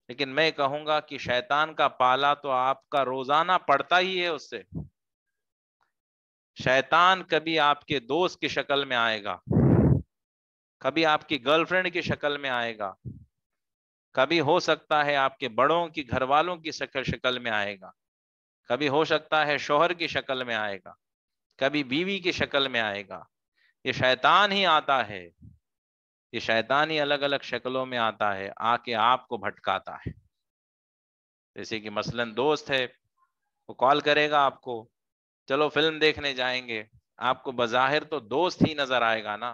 S1: لیکن میں کہوں گا کہ شیطان کا پالا تو آپ کا روزانہ پڑتا ہی ہے اس سے. شیطان کبھی آپ کے دوست کی شکل میں آئے گا, کبھی آپ کی گرل فرینڈ کی شکل میں آئے گا, کبھی ہو سکتا ہے آپ کے بڑوں کی گھر والوں کی شکل میں آئے گا, کبھی ہو سکتا ہے شوہر کی شکل میں آئے گا, کبھی بیوی کی شکل میں آئے گا. یہ شیطان ہی آتا ہے, یہ شیطان ہی الگ الگ شکلوں میں آتا ہے, آ کے آپ کو بھٹکاتا ہے. جیسے کہ مثلاً دوست ہے, وہ کال کرے گا آپ کو، چلو فلم دیکھنے جائیں گے، آپ کو بظاہر تو دوست ہی نظر آئے گا نا،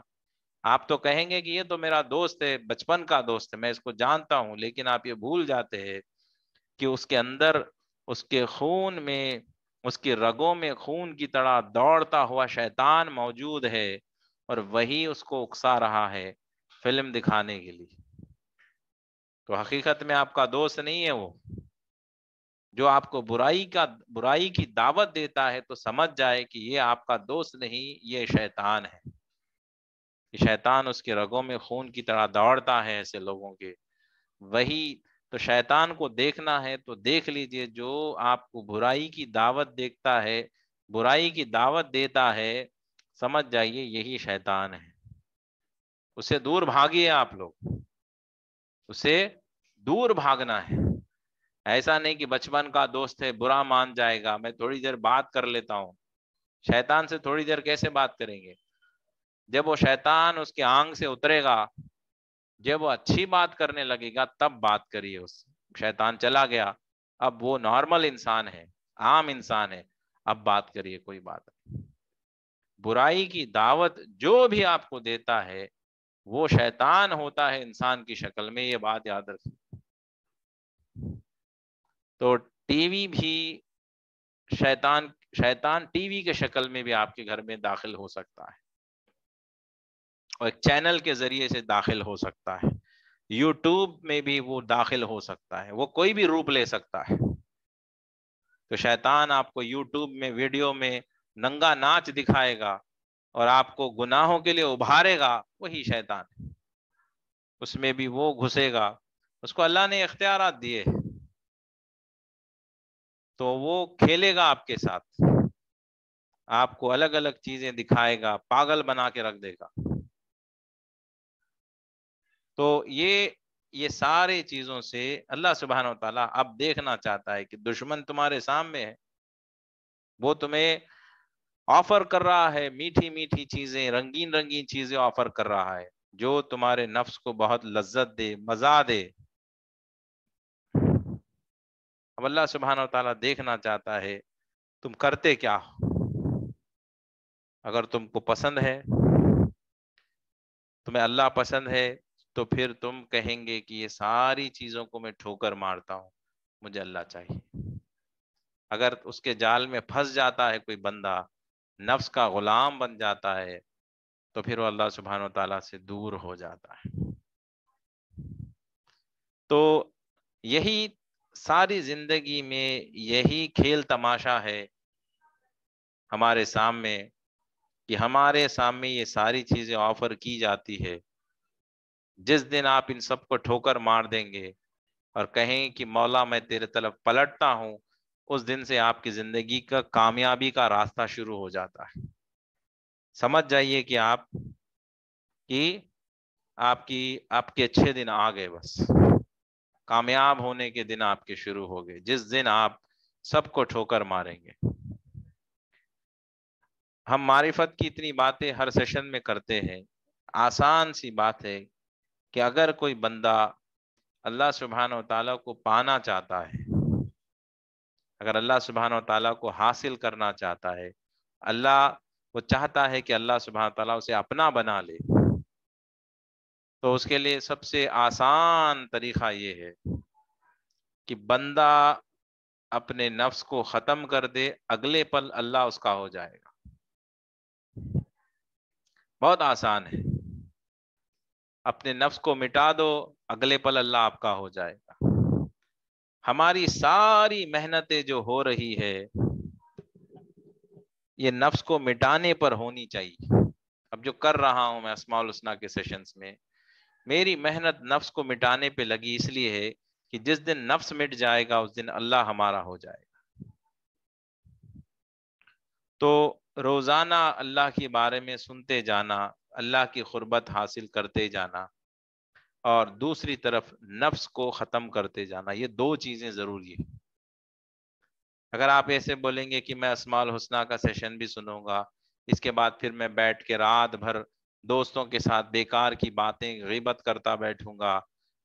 S1: آپ تو کہیں گے کہ یہ تو میرا دوست ہے، بچپن کا دوست ہے، میں اس کو جانتا ہوں، لیکن آپ یہ بھول جاتے ہیں کہ اس کے اندر، اس کے خون میں، اس کی رگوں میں خون کی طرح دوڑتا ہوا شیطان موجود ہے، اور وہی اس کو اکسا رہا ہے فلم دکھانے کے لیے۔ تو حقیقت میں آپ کا دوست نہیں ہے وہ، جو آپ کو برائی کی دعوت دیتا ہے، تو سمجھ جائے کہ یہ آپ کا دوست نہیں، یہ شیطان ہے۔ یہ شیطان اس کے رگوں میں خون کی طرح دوڑتا ہے ایسے لوگوں کے، وہی تو شیطان کو دیکھنا ہے تو دیکھ لیجئے، جو آپ کو برائی کی دعوت دیکھتا ہے، برائی کی دعوت دیتا ہے، سمجھ جائیے یہی شیطان ہے۔ اسے دور بھاگیے، آپ لوگ اسے دور بھاگنا ہے۔ ایسا نہیں کہ بچپن کا دوست ہے برا مان جائے گا، میں تھوڑی دیر بات کر لیتا ہوں۔ شیطان سے تھوڑی دیر کیسے بات کریں گے؟ جب وہ شیطان اس کے آنگ سے اترے گا، جب وہ اچھی بات کرنے لگے گا، تب بات کریے اس سے۔ شیطان چلا گیا، اب وہ نارمل انسان ہے، عام انسان ہے، اب بات کریے، کوئی بات نہیں۔ برائی کی دعوت جو بھی آپ کو دیتا ہے وہ شیطان ہوتا ہے انسان کی شکل میں، یہ بات یاد رکھیے۔ تو ٹی وی بھی شیطان ٹی وی کے شکل میں بھی آپ کے گھر میں داخل ہو سکتا ہے، اور ایک چینل کے ذریعے سے داخل ہو سکتا ہے، یوٹیوب میں بھی وہ داخل ہو سکتا ہے، وہ کوئی بھی روپ لے سکتا ہے۔ تو شیطان آپ کو یوٹیوب میں ویڈیو میں ننگا ناچ دکھائے گا اور آپ کو گناہوں کے لیے ابھارے گا، وہی شیطان ہے، اس میں بھی وہ گھسے گا، اس کو اللہ نے اختیارات دیے، تو وہ کھیلے گا آپ کے ساتھ، آپ کو الگ الگ چیزیں دکھائے گا، پاگل بنا کے رکھ دے گا۔ تو یہ سارے چیزوں سے اللہ سبحانہ و تعالیٰ اب دیکھنا چاہتا ہے کہ دشمن تمہارے سامنے ہے، وہ تمہیں آفر کر رہا ہے میٹھی میٹھی چیزیں، رنگین رنگین چیزیں آفر کر رہا ہے، جو تمہارے نفس کو بہت لذت دے، مزہ دے۔ اب اللہ سبحانہ و تعالیٰ دیکھنا چاہتا ہے تم کرتے کیا ہو۔ اگر تم کو پسند ہے، تمہیں اللہ پسند ہے، تو پھر تم کہیں گے کہ یہ ساری چیزوں کو میں ٹھوکر مارتا ہوں، مجھے اللہ چاہیے۔ اگر اس کے جال میں پھنس جاتا ہے کوئی بندہ، نفس کا غلام بن جاتا ہے، تو پھر وہ اللہ سبحانہ و تعالیٰ سے دور ہو جاتا ہے۔ تو یہی ساری زندگی میں یہی کھیل تماشا ہے ہمارے سامنے، کہ ہمارے سامنے یہ ساری چیزیں آفر کی جاتی ہے۔ جس دن آپ ان سب کو ٹھوکر مار دیں گے اور کہیں کہ مولا میں تیرے طرف پلٹتا ہوں، اس دن سے آپ کی زندگی کا کامیابی کا راستہ شروع ہو جاتا ہے۔ سمجھ جائیے کہ آپ کے اچھے دن آ گئے، بس کامیاب ہونے کے دن آپ کے شروع ہو گئے، جس دن آپ سب کو ٹھوکر ماریں گے۔ ہم معرفت کی اتنی باتیں ہر سیشن میں کرتے ہیں، آسان سی بات ہے کہ اگر کوئی بندہ اللہ سبحانہ و تعالیٰ کو پانا چاہتا ہے، اگر اللہ سبحانہ و تعالیٰ کو حاصل کرنا چاہتا ہے، وہ چاہتا ہے کہ اللہ سبحانہ و تعالیٰ اسے اپنا بنا لے، تو اس کے لیے سب سے آسان طریقہ یہ ہے کہ بندہ اپنے نفس کو ختم کر دے، اگلے پل اللہ اس کا ہو جائے گا۔ بہت آسان ہے، اپنے نفس کو مٹا دو، اگلے پل اللہ آپ کا ہو جائے گا۔ ہماری ساری محنتیں جو ہو رہی ہے، یہ نفس کو مٹانے پر ہونی چاہیے۔ اب جو کر رہا ہوں میں اسماء الحسنی کے سیشنز میں، میری محنت نفس کو مٹانے پہ لگی اس لیے ہے کہ جس دن نفس مٹ جائے گا، اس دن اللہ ہمارا ہو جائے گا۔ تو روزانہ اللہ کے بارے میں سنتے جانا، اللہ کی قربت حاصل کرتے جانا، اور دوسری طرف نفس کو ختم کرتے جانا، یہ دو چیزیں ضروری ہیں۔ اگر آپ ایسے بولیں گے کہ میں اسماء الحسنی کا سیشن بھی سنوں گا، اس کے بعد پھر میں بیٹھ کے رات بھر دوستوں کے ساتھ بیکار کی باتیں غیبت کرتا بیٹھوں گا،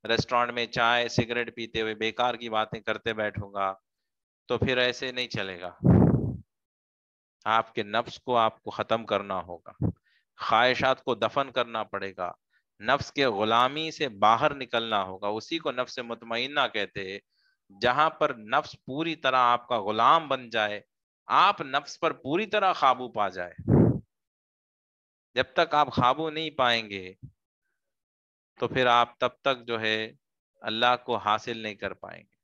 S1: ریسٹورینٹ میں چائے سگریٹ پیتے ہوئے بیکار کی باتیں کرتے بیٹھوں گا، تو پھر ایسے نہیں چلے گا. آپ کے نفس کو آپ کو ختم کرنا ہوگا، خواہشات کو دفن کرنا پڑے گا، نفس کے غلامی سے باہر نکلنا ہوگا. اسی کو نفس مطمئنہ کہتے ہیں، جہاں پر نفس پوری طرح آپ کا غلام بن جائے، آپ نفس پر پوری طرح قابو پا جائے. جب تک آپ قابو نہیں پائیں گے تو پھر آپ تب تک جو ہے اللہ کو حاصل نہیں کر پائیں گے.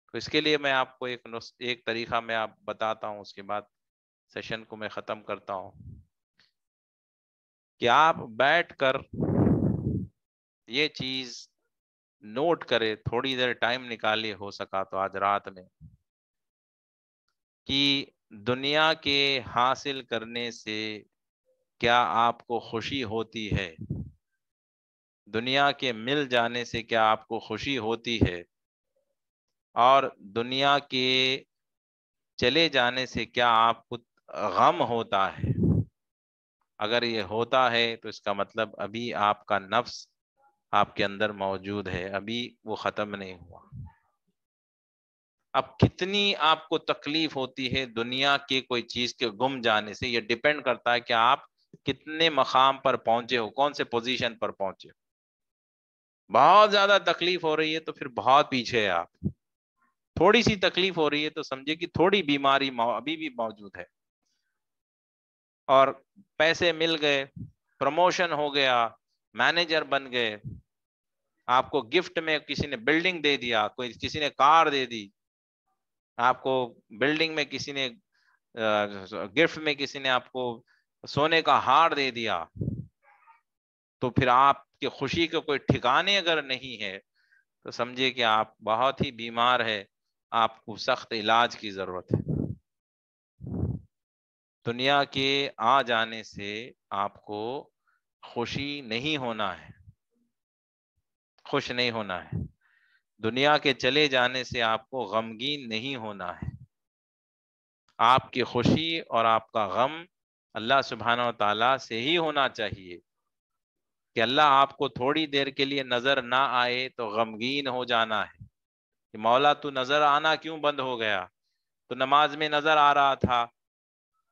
S1: تو اس کے لیے میں آپ کو ایک طریقہ میں آپ بتاتا ہوں، اس کے بعد سیشن کو میں ختم کرتا ہوں، کہ آپ بیٹھ کر یہ چیز نوٹ کرے، تھوڑی دیر ٹائم نکالیے ہو سکا تو آج رات میں، کہ دنیا کے حاصل کرنے سے کیا آپ کو خوشی ہوتی ہے، دنیا کے مل جانے سے کیا آپ کو خوشی ہوتی ہے، اور دنیا کے چلے جانے سے کیا آپ کو غم ہوتا ہے. اگر یہ ہوتا ہے تو اس کا مطلب ابھی آپ کا نفس آپ کے اندر موجود ہے، ابھی وہ ختم نہیں ہوا. اب کتنی آپ کو تکلیف ہوتی ہے دنیا کے کوئی چیز کے گم جانے سے، یہ ڈیپینڈ کرتا ہے کہ آپ کتنے مقام پر پہنچے ہو، کون سے پوزیشن پر پہنچے ہو. بہت زیادہ تکلیف ہو رہی ہے تو پھر بہت پیچھے ہے آپ. تھوڑی سی تکلیف ہو رہی ہے تو سمجھے کہ تھوڑی بیماری ابھی بھی موجود ہے. اور پیسے مل گئے، پروموشن ہو گیا، مینیجر بن گئے، آپ کو گفٹ میں کسی نے بلڈنگ دے دیا، کوئی کسی نے کار دے دی، آپ کو بلڈنگ میں کسی نے گفٹ میں کسی نے آپ کو سونے کا ہار دے دیا، تو پھر آپ کی خوشی کے کوئی ٹھکانے اگر نہیں ہے تو سمجھے کہ آپ بہت ہی بیمار ہے، آپ کو سخت علاج کی ضرورت ہے. دنیا کے آ جانے سے آپ کو خوشی نہیں ہونا ہے، خوش نہیں ہونا ہے. دنیا کے چلے جانے سے آپ کو غمگین نہیں ہونا ہے. آپ کی خوشی اور آپ کا غم اللہ سبحانہ و تعالیٰ سے ہی ہونا چاہیے. کہ اللہ آپ کو تھوڑی دیر کے لیے نظر نہ آئے تو غمگین ہو جانا ہے کہ مولا تو نظر آنا کیوں بند ہو گیا؟ تو نماز میں نظر آ رہا تھا،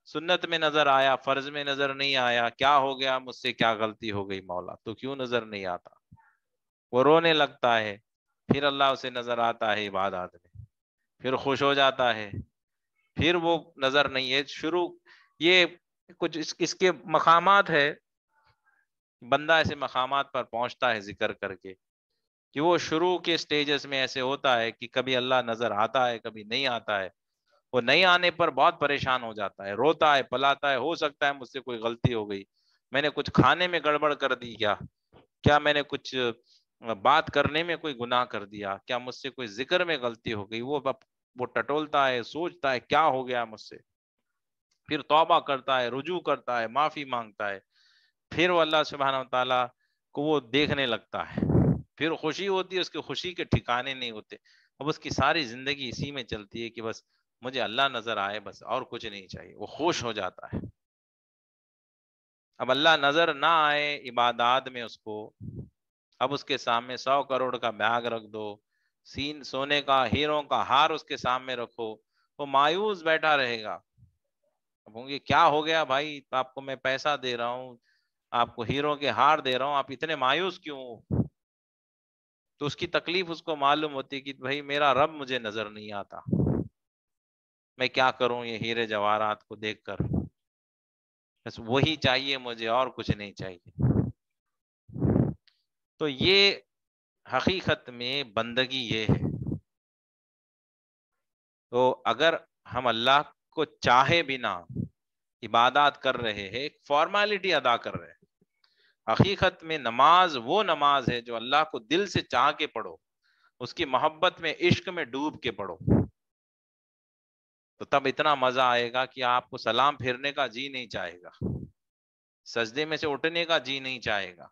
S1: سنت میں نظر آیا، فرض میں نظر نہیں آیا، کیا ہو گیا؟ مجھ سے کیا غلطی ہو گئی مولا؟ تو کیوں نظر نہیں آتا؟ وہ رونے لگتا ہے، پھر اللہ اسے نظر آتا ہے عبادات میں، پھر خوش ہو جاتا ہے، پھر وہ نظر نہیں ہے. شروع یہ کچھ اس کے مقامات ہے، بندہ ایسے مقامات پر پہنچتا ہے ذکر کر کے کہ وہ شروع کے سٹیجز میں ایسے ہوتا ہے کہ کبھی اللہ نظر آتا ہے، کبھی نہیں آتا ہے. وہ نہیں آنے پر بہت پریشان ہو جاتا ہے، روتا ہے، پلاتا ہے، ہو سکتا ہے مجھ سے کوئی غلطی ہو گئی، میں نے کچھ کھانے میں گڑبڑ کر دی، کیا میں نے کچھ بات کرنے میں کوئی گناہ کر دیا، کیا مجھ سے کوئی ذکر میں غلطی ہو گئی. وہ ٹٹولتا ہے، سوچتا ہے کیا ہو گیا مجھ سے، پھر توبہ کرتا ہے، رجوع کرتا ہے، معافی مانگتا ہے، پھر وہ اللہ سبحانہ و تعالیٰ کو وہ دیکھنے لگتا ہے، پھر خوشی ہوتی ہے، اس کی خوشی کے ٹھکانے نہیں ہوتے. اب اس کی ساری زندگی اسی میں چلتی ہے کہ بس مجھے اللہ نظر آئے، بس اور کچھ نہیں چاہیے. وہ خوش ہو جاتا ہے. اب اللہ نظر نہ آئے عبادات میں اس کو، اب اس کے سامنے 100 کروڑ کا بیگ رکھ دو، سونے کا ہیروں کا ہار اس کے سامنے رکھو، وہ مایوس بیٹھا رہے گا. اب ہوں گے کیا ہو گیا بھائی، آپ کو میں پیسہ دے رہا ہوں، آپ کو ہیروں کے ہار دے رہا ہوں، آپ اتنے مایوس کیوں ہو؟ تو اس کی تکلیف اس کو معلوم ہوتی کہ بھائی میرا رب مجھے نظر نہیں آتا، میں کیا کروں یہ ہیرے جواہرات کو دیکھ کر، بس وہی چاہیے مجھے اور کچھ نہیں چاہیے. تو یہ حقیقت میں بندگی یہ ہے. تو اگر ہم اللہ کو چاہے بنا عبادات کر رہے ہیں، ایک فارمیلٹی ادا کر رہے ہیں، حقیقت میں نماز وہ نماز ہے جو اللہ کو دل سے چاہ کے پڑھو، اس کی محبت میں، عشق میں ڈوب کے پڑھو، تو تب اتنا مزہ آئے گا کہ آپ کو سلام پھیرنے کا جی نہیں چاہے گا، سجدے میں سے اٹھنے کا جی نہیں چاہے گا،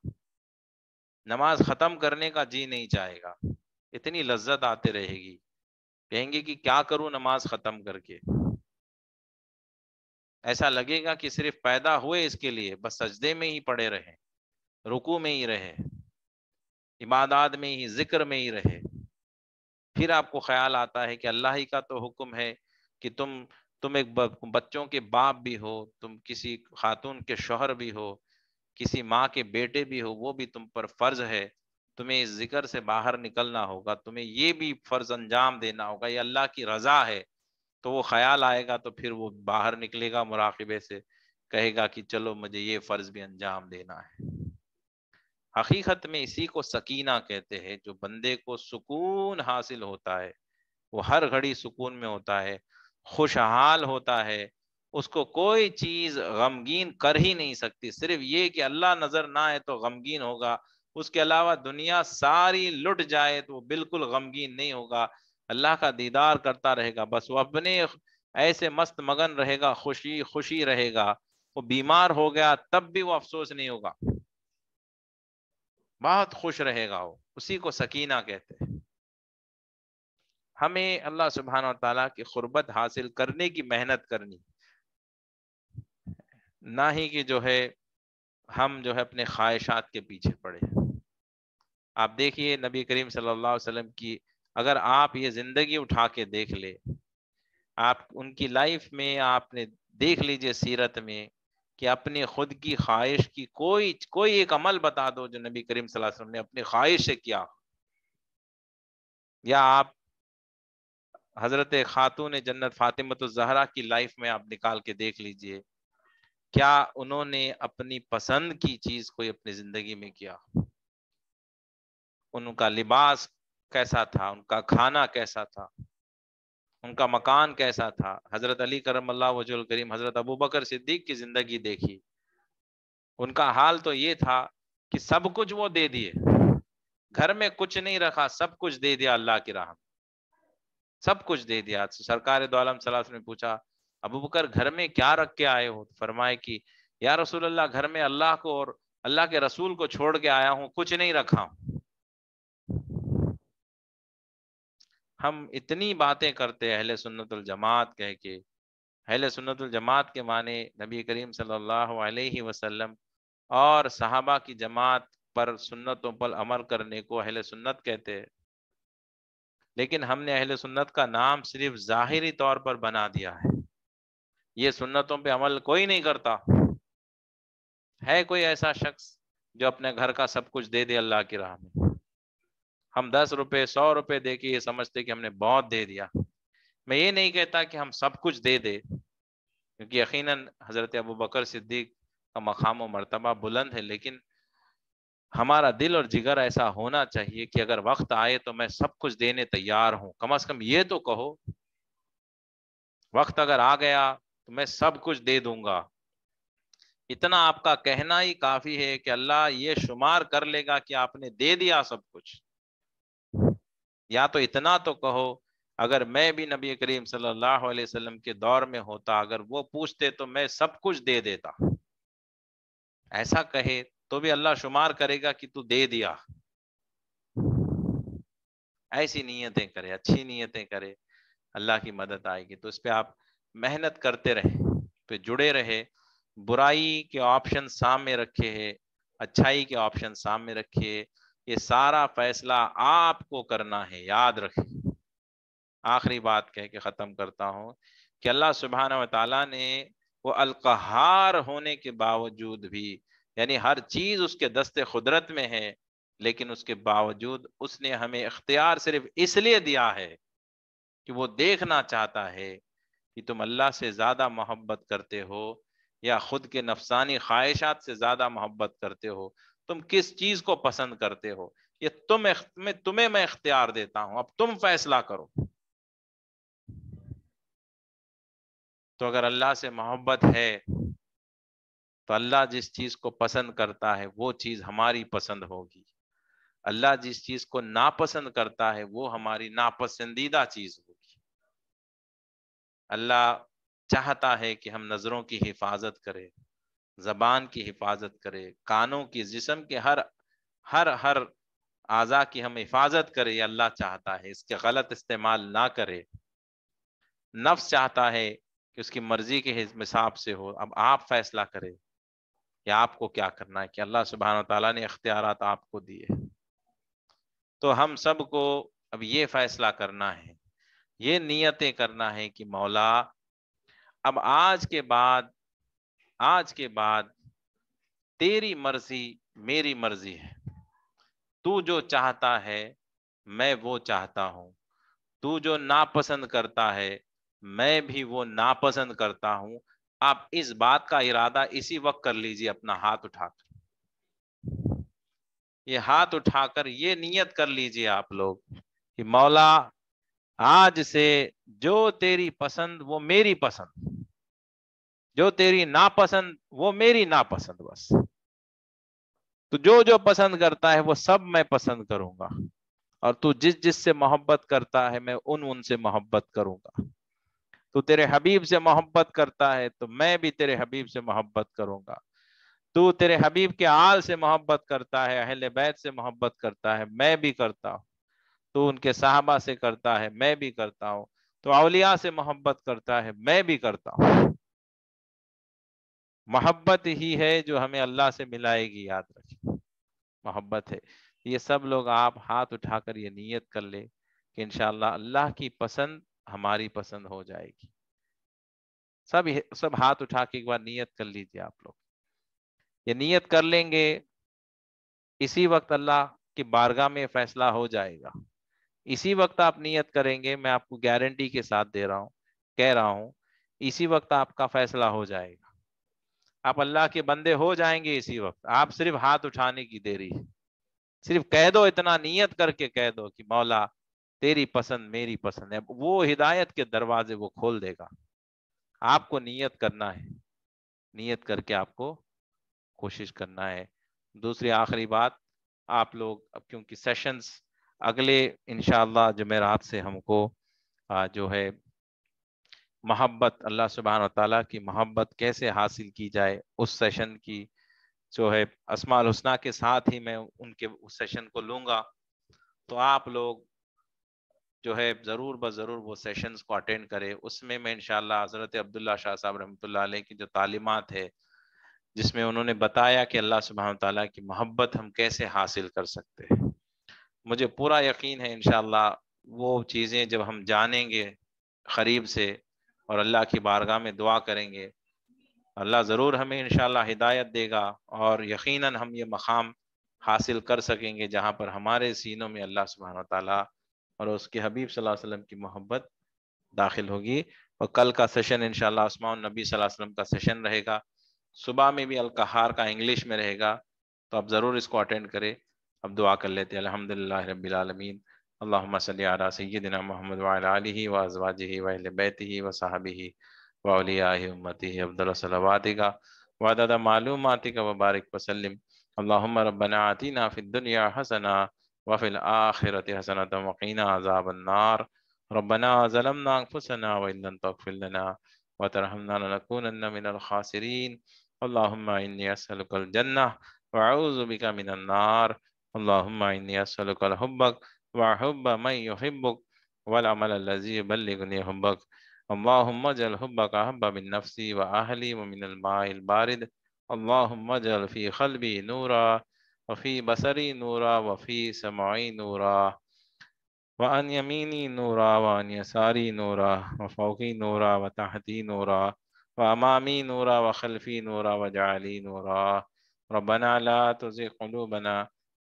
S1: نماز ختم کرنے کا جی نہیں چاہے گا. اتنی لذت آتے رہے گی، کہیں گے کہ کیا کروں نماز ختم کر کے. ایسا لگے گا کہ صرف پیدا ہوئے اس کے لیے، بس سجدے میں ہی پڑے رہے، رکوع میں ہی رہے، عبادات میں ہی، ذکر میں ہی رہے، پھر آپ کو خیال آتا ہے کہ اللہ ہی کا تو حکم ہے کہ تم ایک بچوں کے باپ بھی ہو، تم کسی خاتون کے شوہر بھی ہو، کسی ماں کے بیٹے بھی ہو، وہ بھی تم پر فرض ہے، تمہیں اس ذکر سے باہر نکلنا ہوگا، تمہیں یہ بھی فرض انجام دینا ہوگا، یہ اللہ کی رضا ہے. تو وہ خیال آئے گا تو پھر وہ باہر نکلے گا مراقبے سے، کہے گا کہ چلو مجھے یہ فرض بھی انجام دینا ہے. حقیقت میں اسی کو سکینہ کہتے ہیں، جو بندے کو سکون حاصل ہوتا ہے، وہ ہر گھڑی سکون میں ہوتا ہے، خوشحال ہوتا ہے، اس کو کوئی چیز غمگین کر ہی نہیں سکتی. صرف یہ کہ اللہ نظر نہ آئے تو غمگین ہوگا، اس کے علاوہ دنیا ساری لٹ جائے تو وہ بالکل غمگین نہیں ہوگا. اللہ کا دیدار کرتا رہے گا، بس وہ اپنے ایسے مست مگن رہے گا، خوشی خوشی رہے گا. وہ بیمار ہو گیا تب بھی وہ افسوس نہیں ہوگا، بہت خوش رہے گا. وہ اسی کو سکینہ کہتے ہیں. ہمیں اللہ سبحانہ و تعالیٰ کی قربت حاصل کرنے کی محنت کرنی، نہ ہی کہ جو ہے ہم جو ہے اپنے خواہشات کے پیچھے پڑے. آپ دیکھیے نبی کریم صلی اللہ علیہ وسلم کی، اگر آپ یہ زندگی اٹھا کے دیکھ لے، آپ ان کی لائف میں آپ نے دیکھ لیجئے سیرت میں کہ اپنی خود کی خواہش کی کوئی ایک عمل بتا دو جو نبی کریم صلی اللہ علیہ وسلم نے اپنی خواہش سے کیا. یا آپ حضرت خاتون جنت فاطمۃ الزہرا کی لائف میں آپ نکال کے دیکھ لیجئے، کیا انہوں نے اپنی پسند کی چیز کوئی اپنی زندگی میں کیا؟ ان کا لباس کیسا تھا، ان کا کھانا کیسا تھا، ان کا مکان کیسا تھا؟ حضرت علی کرم اللہ وجہ الکریم، حضرت ابوبکر صدیق کی زندگی دیکھی، ان کا حال تو یہ تھا کہ سب کچھ وہ دے دیے، گھر میں کچھ نہیں رکھا، سب کچھ دے دیا اللہ کی راہ میں، سب کچھ دے دیا. سرکار دو عالم صلی اللہ علیہ وسلم نے پوچھا ابوبکر گھر میں کیا رکھ کے آئے ہو؟ فرمائے کہ یا رسول اللہ گھر میں اللہ کو اور اللہ کے رسول کو چھوڑ کے آیا ہوں، کچھ نہیں رکھا ہوں. ہم اتنی باتیں کرتے اہل سنت الجماعت کہہ کے، اہل سنت الجماعت کے معنی نبی کریم صلی اللہ علیہ وسلم اور صحابہ کی جماعت پر سنتوں پر عمل کرنے کو اہل سنت کہتے ہیں. لیکن ہم نے اہل سنت کا نام صرف ظاہری طور پر بنا دیا ہے. یہ سنتوں پہ عمل کوئی نہیں کرتا. ہے کوئی ایسا شخص جو اپنے گھر کا سب کچھ دے دے اللہ کی راہ میں؟ ہم 10 روپے 100 روپے دے کے یہ سمجھتے کہ ہم نے بہت دے دیا. میں یہ نہیں کہتا کہ ہم سب کچھ دے دے، کیونکہ یقیناً حضرت ابوبکر صدیق کا مقام و مرتبہ بلند ہے، لیکن ہمارا دل اور جگر ایسا ہونا چاہیے کہ اگر وقت آئے تو میں سب کچھ دینے تیار ہوں. کم از کم یہ تو کہو، وقت اگر آ گیا تو میں سب کچھ دے دوں گا. اتنا آپ کا کہنا ہی کافی ہے کہ اللہ یہ شمار کر لے گا کہ آپ نے دے دیا سب کچھ. یا تو اتنا تو کہو، اگر میں بھی نبی کریم صلی اللہ علیہ وسلم کے دور میں ہوتا، اگر وہ پوچھتے تو میں سب کچھ دے دیتا. ایسا کہے تو بھی اللہ شمار کرے گا کہ تو دے دیا. ایسی نیتیں کرے، اچھی نیتیں کرے، اللہ کی مدد آئے گی. تو اس پہ آپ محنت کرتے رہیں، پہ جڑے رہے. برائی کے آپشن سامنے رکھے ہے، اچھائی کے آپشن سامنے رکھیے. یہ سارا فیصلہ آپ کو کرنا ہے، یاد رکھیں. آخری بات کہہ کے ختم کرتا ہوں کہ اللہ سبحانہ و تعالیٰ نے وہ القہار ہونے کے باوجود بھی، یعنی ہر چیز اس کے دست قدرت میں ہے، لیکن اس کے باوجود اس نے ہمیں اختیار صرف اس لیے دیا ہے کہ وہ دیکھنا چاہتا ہے کہ تم اللہ سے زیادہ محبت کرتے ہو یا خود کے نفسانی خواہشات سے زیادہ محبت کرتے ہو. تم کس چیز کو پسند کرتے ہو، یہ تمہیں میں اختیار دیتا ہوں، اب تم فیصلہ کرو. تو اگر اللہ سے محبت ہے تو اللہ جس چیز کو پسند کرتا ہے وہ چیز ہماری پسند ہوگی. اللہ جس چیز کو ناپسند کرتا ہے وہ ہماری ناپسندیدہ چیز ہوگی. اللہ چاہتا ہے کہ ہم نظروں کی حفاظت کرے، زبان کی حفاظت کرے، کانوں کی، جسم کے ہر اعضاء کی ہم حفاظت کرے. یہ اللہ چاہتا ہے، اس کے غلط استعمال نہ کرے. نفس چاہتا ہے کہ اس کی مرضی کے حساب سے ہو. اب آپ فیصلہ کریں کہ آپ کو کیا کرنا ہے، کہ اللہ سبحانہ و تعالیٰ نے اختیارات آپ کو دیے. تو ہم سب کو اب یہ فیصلہ کرنا ہے، یہ نیتیں کرنا ہے کہ مولا اب آج کے بعد تیری مرضی میری مرضی ہے، تو جو چاہتا ہے میں وہ چاہتا ہوں، تو جو ناپسند کرتا ہے میں بھی وہ ناپسند کرتا ہوں۔ آپ اس بات کا ارادہ اسی وقت کر لیجئے، اپنا ہاتھ اٹھا کر، یہ ہاتھ اٹھا کر یہ نیت کر لیجئے آپ لوگ کہ مولا آج سے جو تیری پسند وہ میری پسند، جو تیری ناپسند وہ میری ناپسند، بس تو جو جو پسند کرتا ہے وہ سب میں پسند کروں گا، اور تو جس جس سے محبت کرتا ہے میں ان سے محبت کروں گا، تو تیرے حبیب سے محبت کرتا ہے تو میں بھی تیرے حبیب سے محبت کروں گا، تو تیرے حبیب کے آل سے محبت کرتا ہے، اہل بیت سے محبت کرتا ہے میں بھی کرتا ہوں، تو ان کے صحابہ سے کرتا ہے میں بھی کرتا ہوں، تو اولیاء سے محبت کرتا ہے میں بھی کرتا ہوں۔ محبت ہی ہے جو ہمیں اللہ سے ملائے گی، یاد رکھیں محبت ہے۔ یہ سب لوگ آپ ہاتھ اٹھا کر یہ نیت کر لیں کہ انشاءاللہ اللہ کی پسند ہماری پسند ہو جائے گی۔ سب ہاتھ اٹھا کے ایک بار نیت کر لیجیے آپ لوگ، یہ نیت کر لیں گے اسی وقت اللہ کی بارگاہ میں فیصلہ ہو جائے گا۔ اسی وقت آپ نیت کریں گے، میں آپ کو گارنٹی کے ساتھ کہہ رہا ہوں اسی وقت آپ کا فیصلہ ہو جائے گا، آپ اللہ کے بندے ہو جائیں گے اسی وقت۔ آپ صرف ہاتھ اٹھانے کی دیری ہے، صرف کہہ دو، اتنا نیت کر کے کہہ دو کہ مولا تیری پسند میری پسند ہے، وہ ہدایت کے دروازے وہ کھول دے گا۔ آپ کو نیت کرنا ہے، نیت کر کے آپ کو کوشش کرنا ہے۔ دوسری آخری بات، آپ لوگ اب کیونکہ سیشنز اگلے انشاءاللہ جمعرات سے ہم کو جو ہے محبت، اللہ سبحانہ وتعالیٰ کی محبت کیسے حاصل کی جائے، اس سیشن کی جو ہے اسماء الحسنہ کے ساتھ ہی میں ان کے اس سیشن کو لوں گا، تو آپ لوگ جو ہے ضرور بضرور وہ سیشنز کو اٹینڈ کرے۔ اس میں انشاءاللہ حضرت عبداللہ شاہ صاحب رحمۃ اللہ علیہ کی جو تعلیمات ہے، جس میں انہوں نے بتایا کہ اللہ سبحانہ تعالیٰ کی محبت ہم کیسے حاصل کر سکتے ہیں، مجھے پورا یقین ہے انشاءاللہ وہ چیزیں جب ہم جانیں گے قریب سے اور اللہ کی بارگاہ میں دعا کریں گے، اللہ ضرور ہمیں انشاءاللہ ہدایت دے گا، اور یقیناً ہم یہ مقام حاصل کر سکیں گے جہاں پر ہمارے سینوں میں اللہ سبحانہ تعالیٰ اور اس کے حبیب صلی اللہ علیہ وسلم کی محبت داخل ہوگی۔ اور کل کا سیشن انشاءاللہ اسماء النبی صلی اللہ علیہ وسلم کا سیشن رہے گا، صبح میں بھی القہار کا انگلش میں رہے گا، تو آپ ضرور اس کو اٹینڈ کریں۔ اب دعا کر لیتے ہیں۔ الحمدللہ رب العالمین، اللہم صلی علی سیدنا محمد وعلی آلہ وازواجہ واہل بیتہ وصحبہ واولیاء امتہ افضل صلواتک وعدد معلوماتک وبارک وسلم۔ اللہم ربنا آتنا فی الدنیا حسنہ وفی الآخرۃ حسنۃ وقنا عذاب النار۔ ربنا ظلمنا انفسنا وان لم تغفر لنا وترحمنا لنکونن من الخاسرین۔ اللہم انی اسألک الجنہ واعوذ بک من النار۔ اللہم انی اسألک الحبک وحب من یحبک والعمل الذی یبلغنی حبک۔ اللہم اجعل حبک احب من نفسی واہلی ومن الماء البارد۔ اللہم اجعل فی قلبی نورا وفی بصری نورا وفی سمعی نورا وعن یمینی نورا وعن یساری نورا وفوقی نورا وتحتی نورا وامامی نورا وخلفی نورا وجعلی نورا۔ ربنا لا تزغ قلوبنا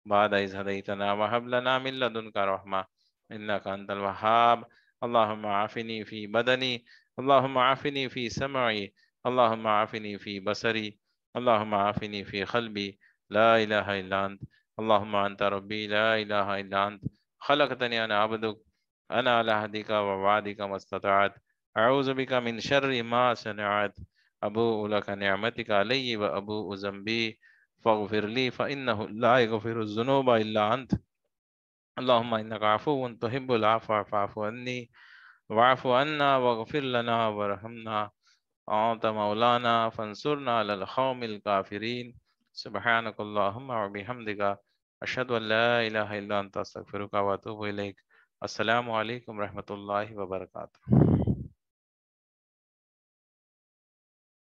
S1: بعد إذ هديتنا وهب لنا من لدنك رحمة إنك أنت الوهاب۔ اللهم عافني في بدني، اللهم عافني في سمعي، اللهم عافني في بصري، اللهم عافني في قلبي، لا إله إلا أنت۔ اللهم أنت ربي لا إله إلا أنت، خلقتني أنا عبدك، أنا على عهدك ووعدك ما استطعت، أعوذ بك من شر ما صنعت، أبوء لك نعمتك علي وأبوء ذنبي فاغفر لي فإنه لا يغفر الذنوب إلا أنت۔ اللهم إنك عفو تحب العفو فاعف عني واعف عنا واغفر لنا وارحمنا، أنت مولانا فانصرنا على القوم الكافرين۔ سبحانك اللهم وبحمدك أشهد أن لا إله إلا أنت أستغفرك وأتوب إليك۔ السلام علیکم ورحمۃ اللہ وبرکاتہ۔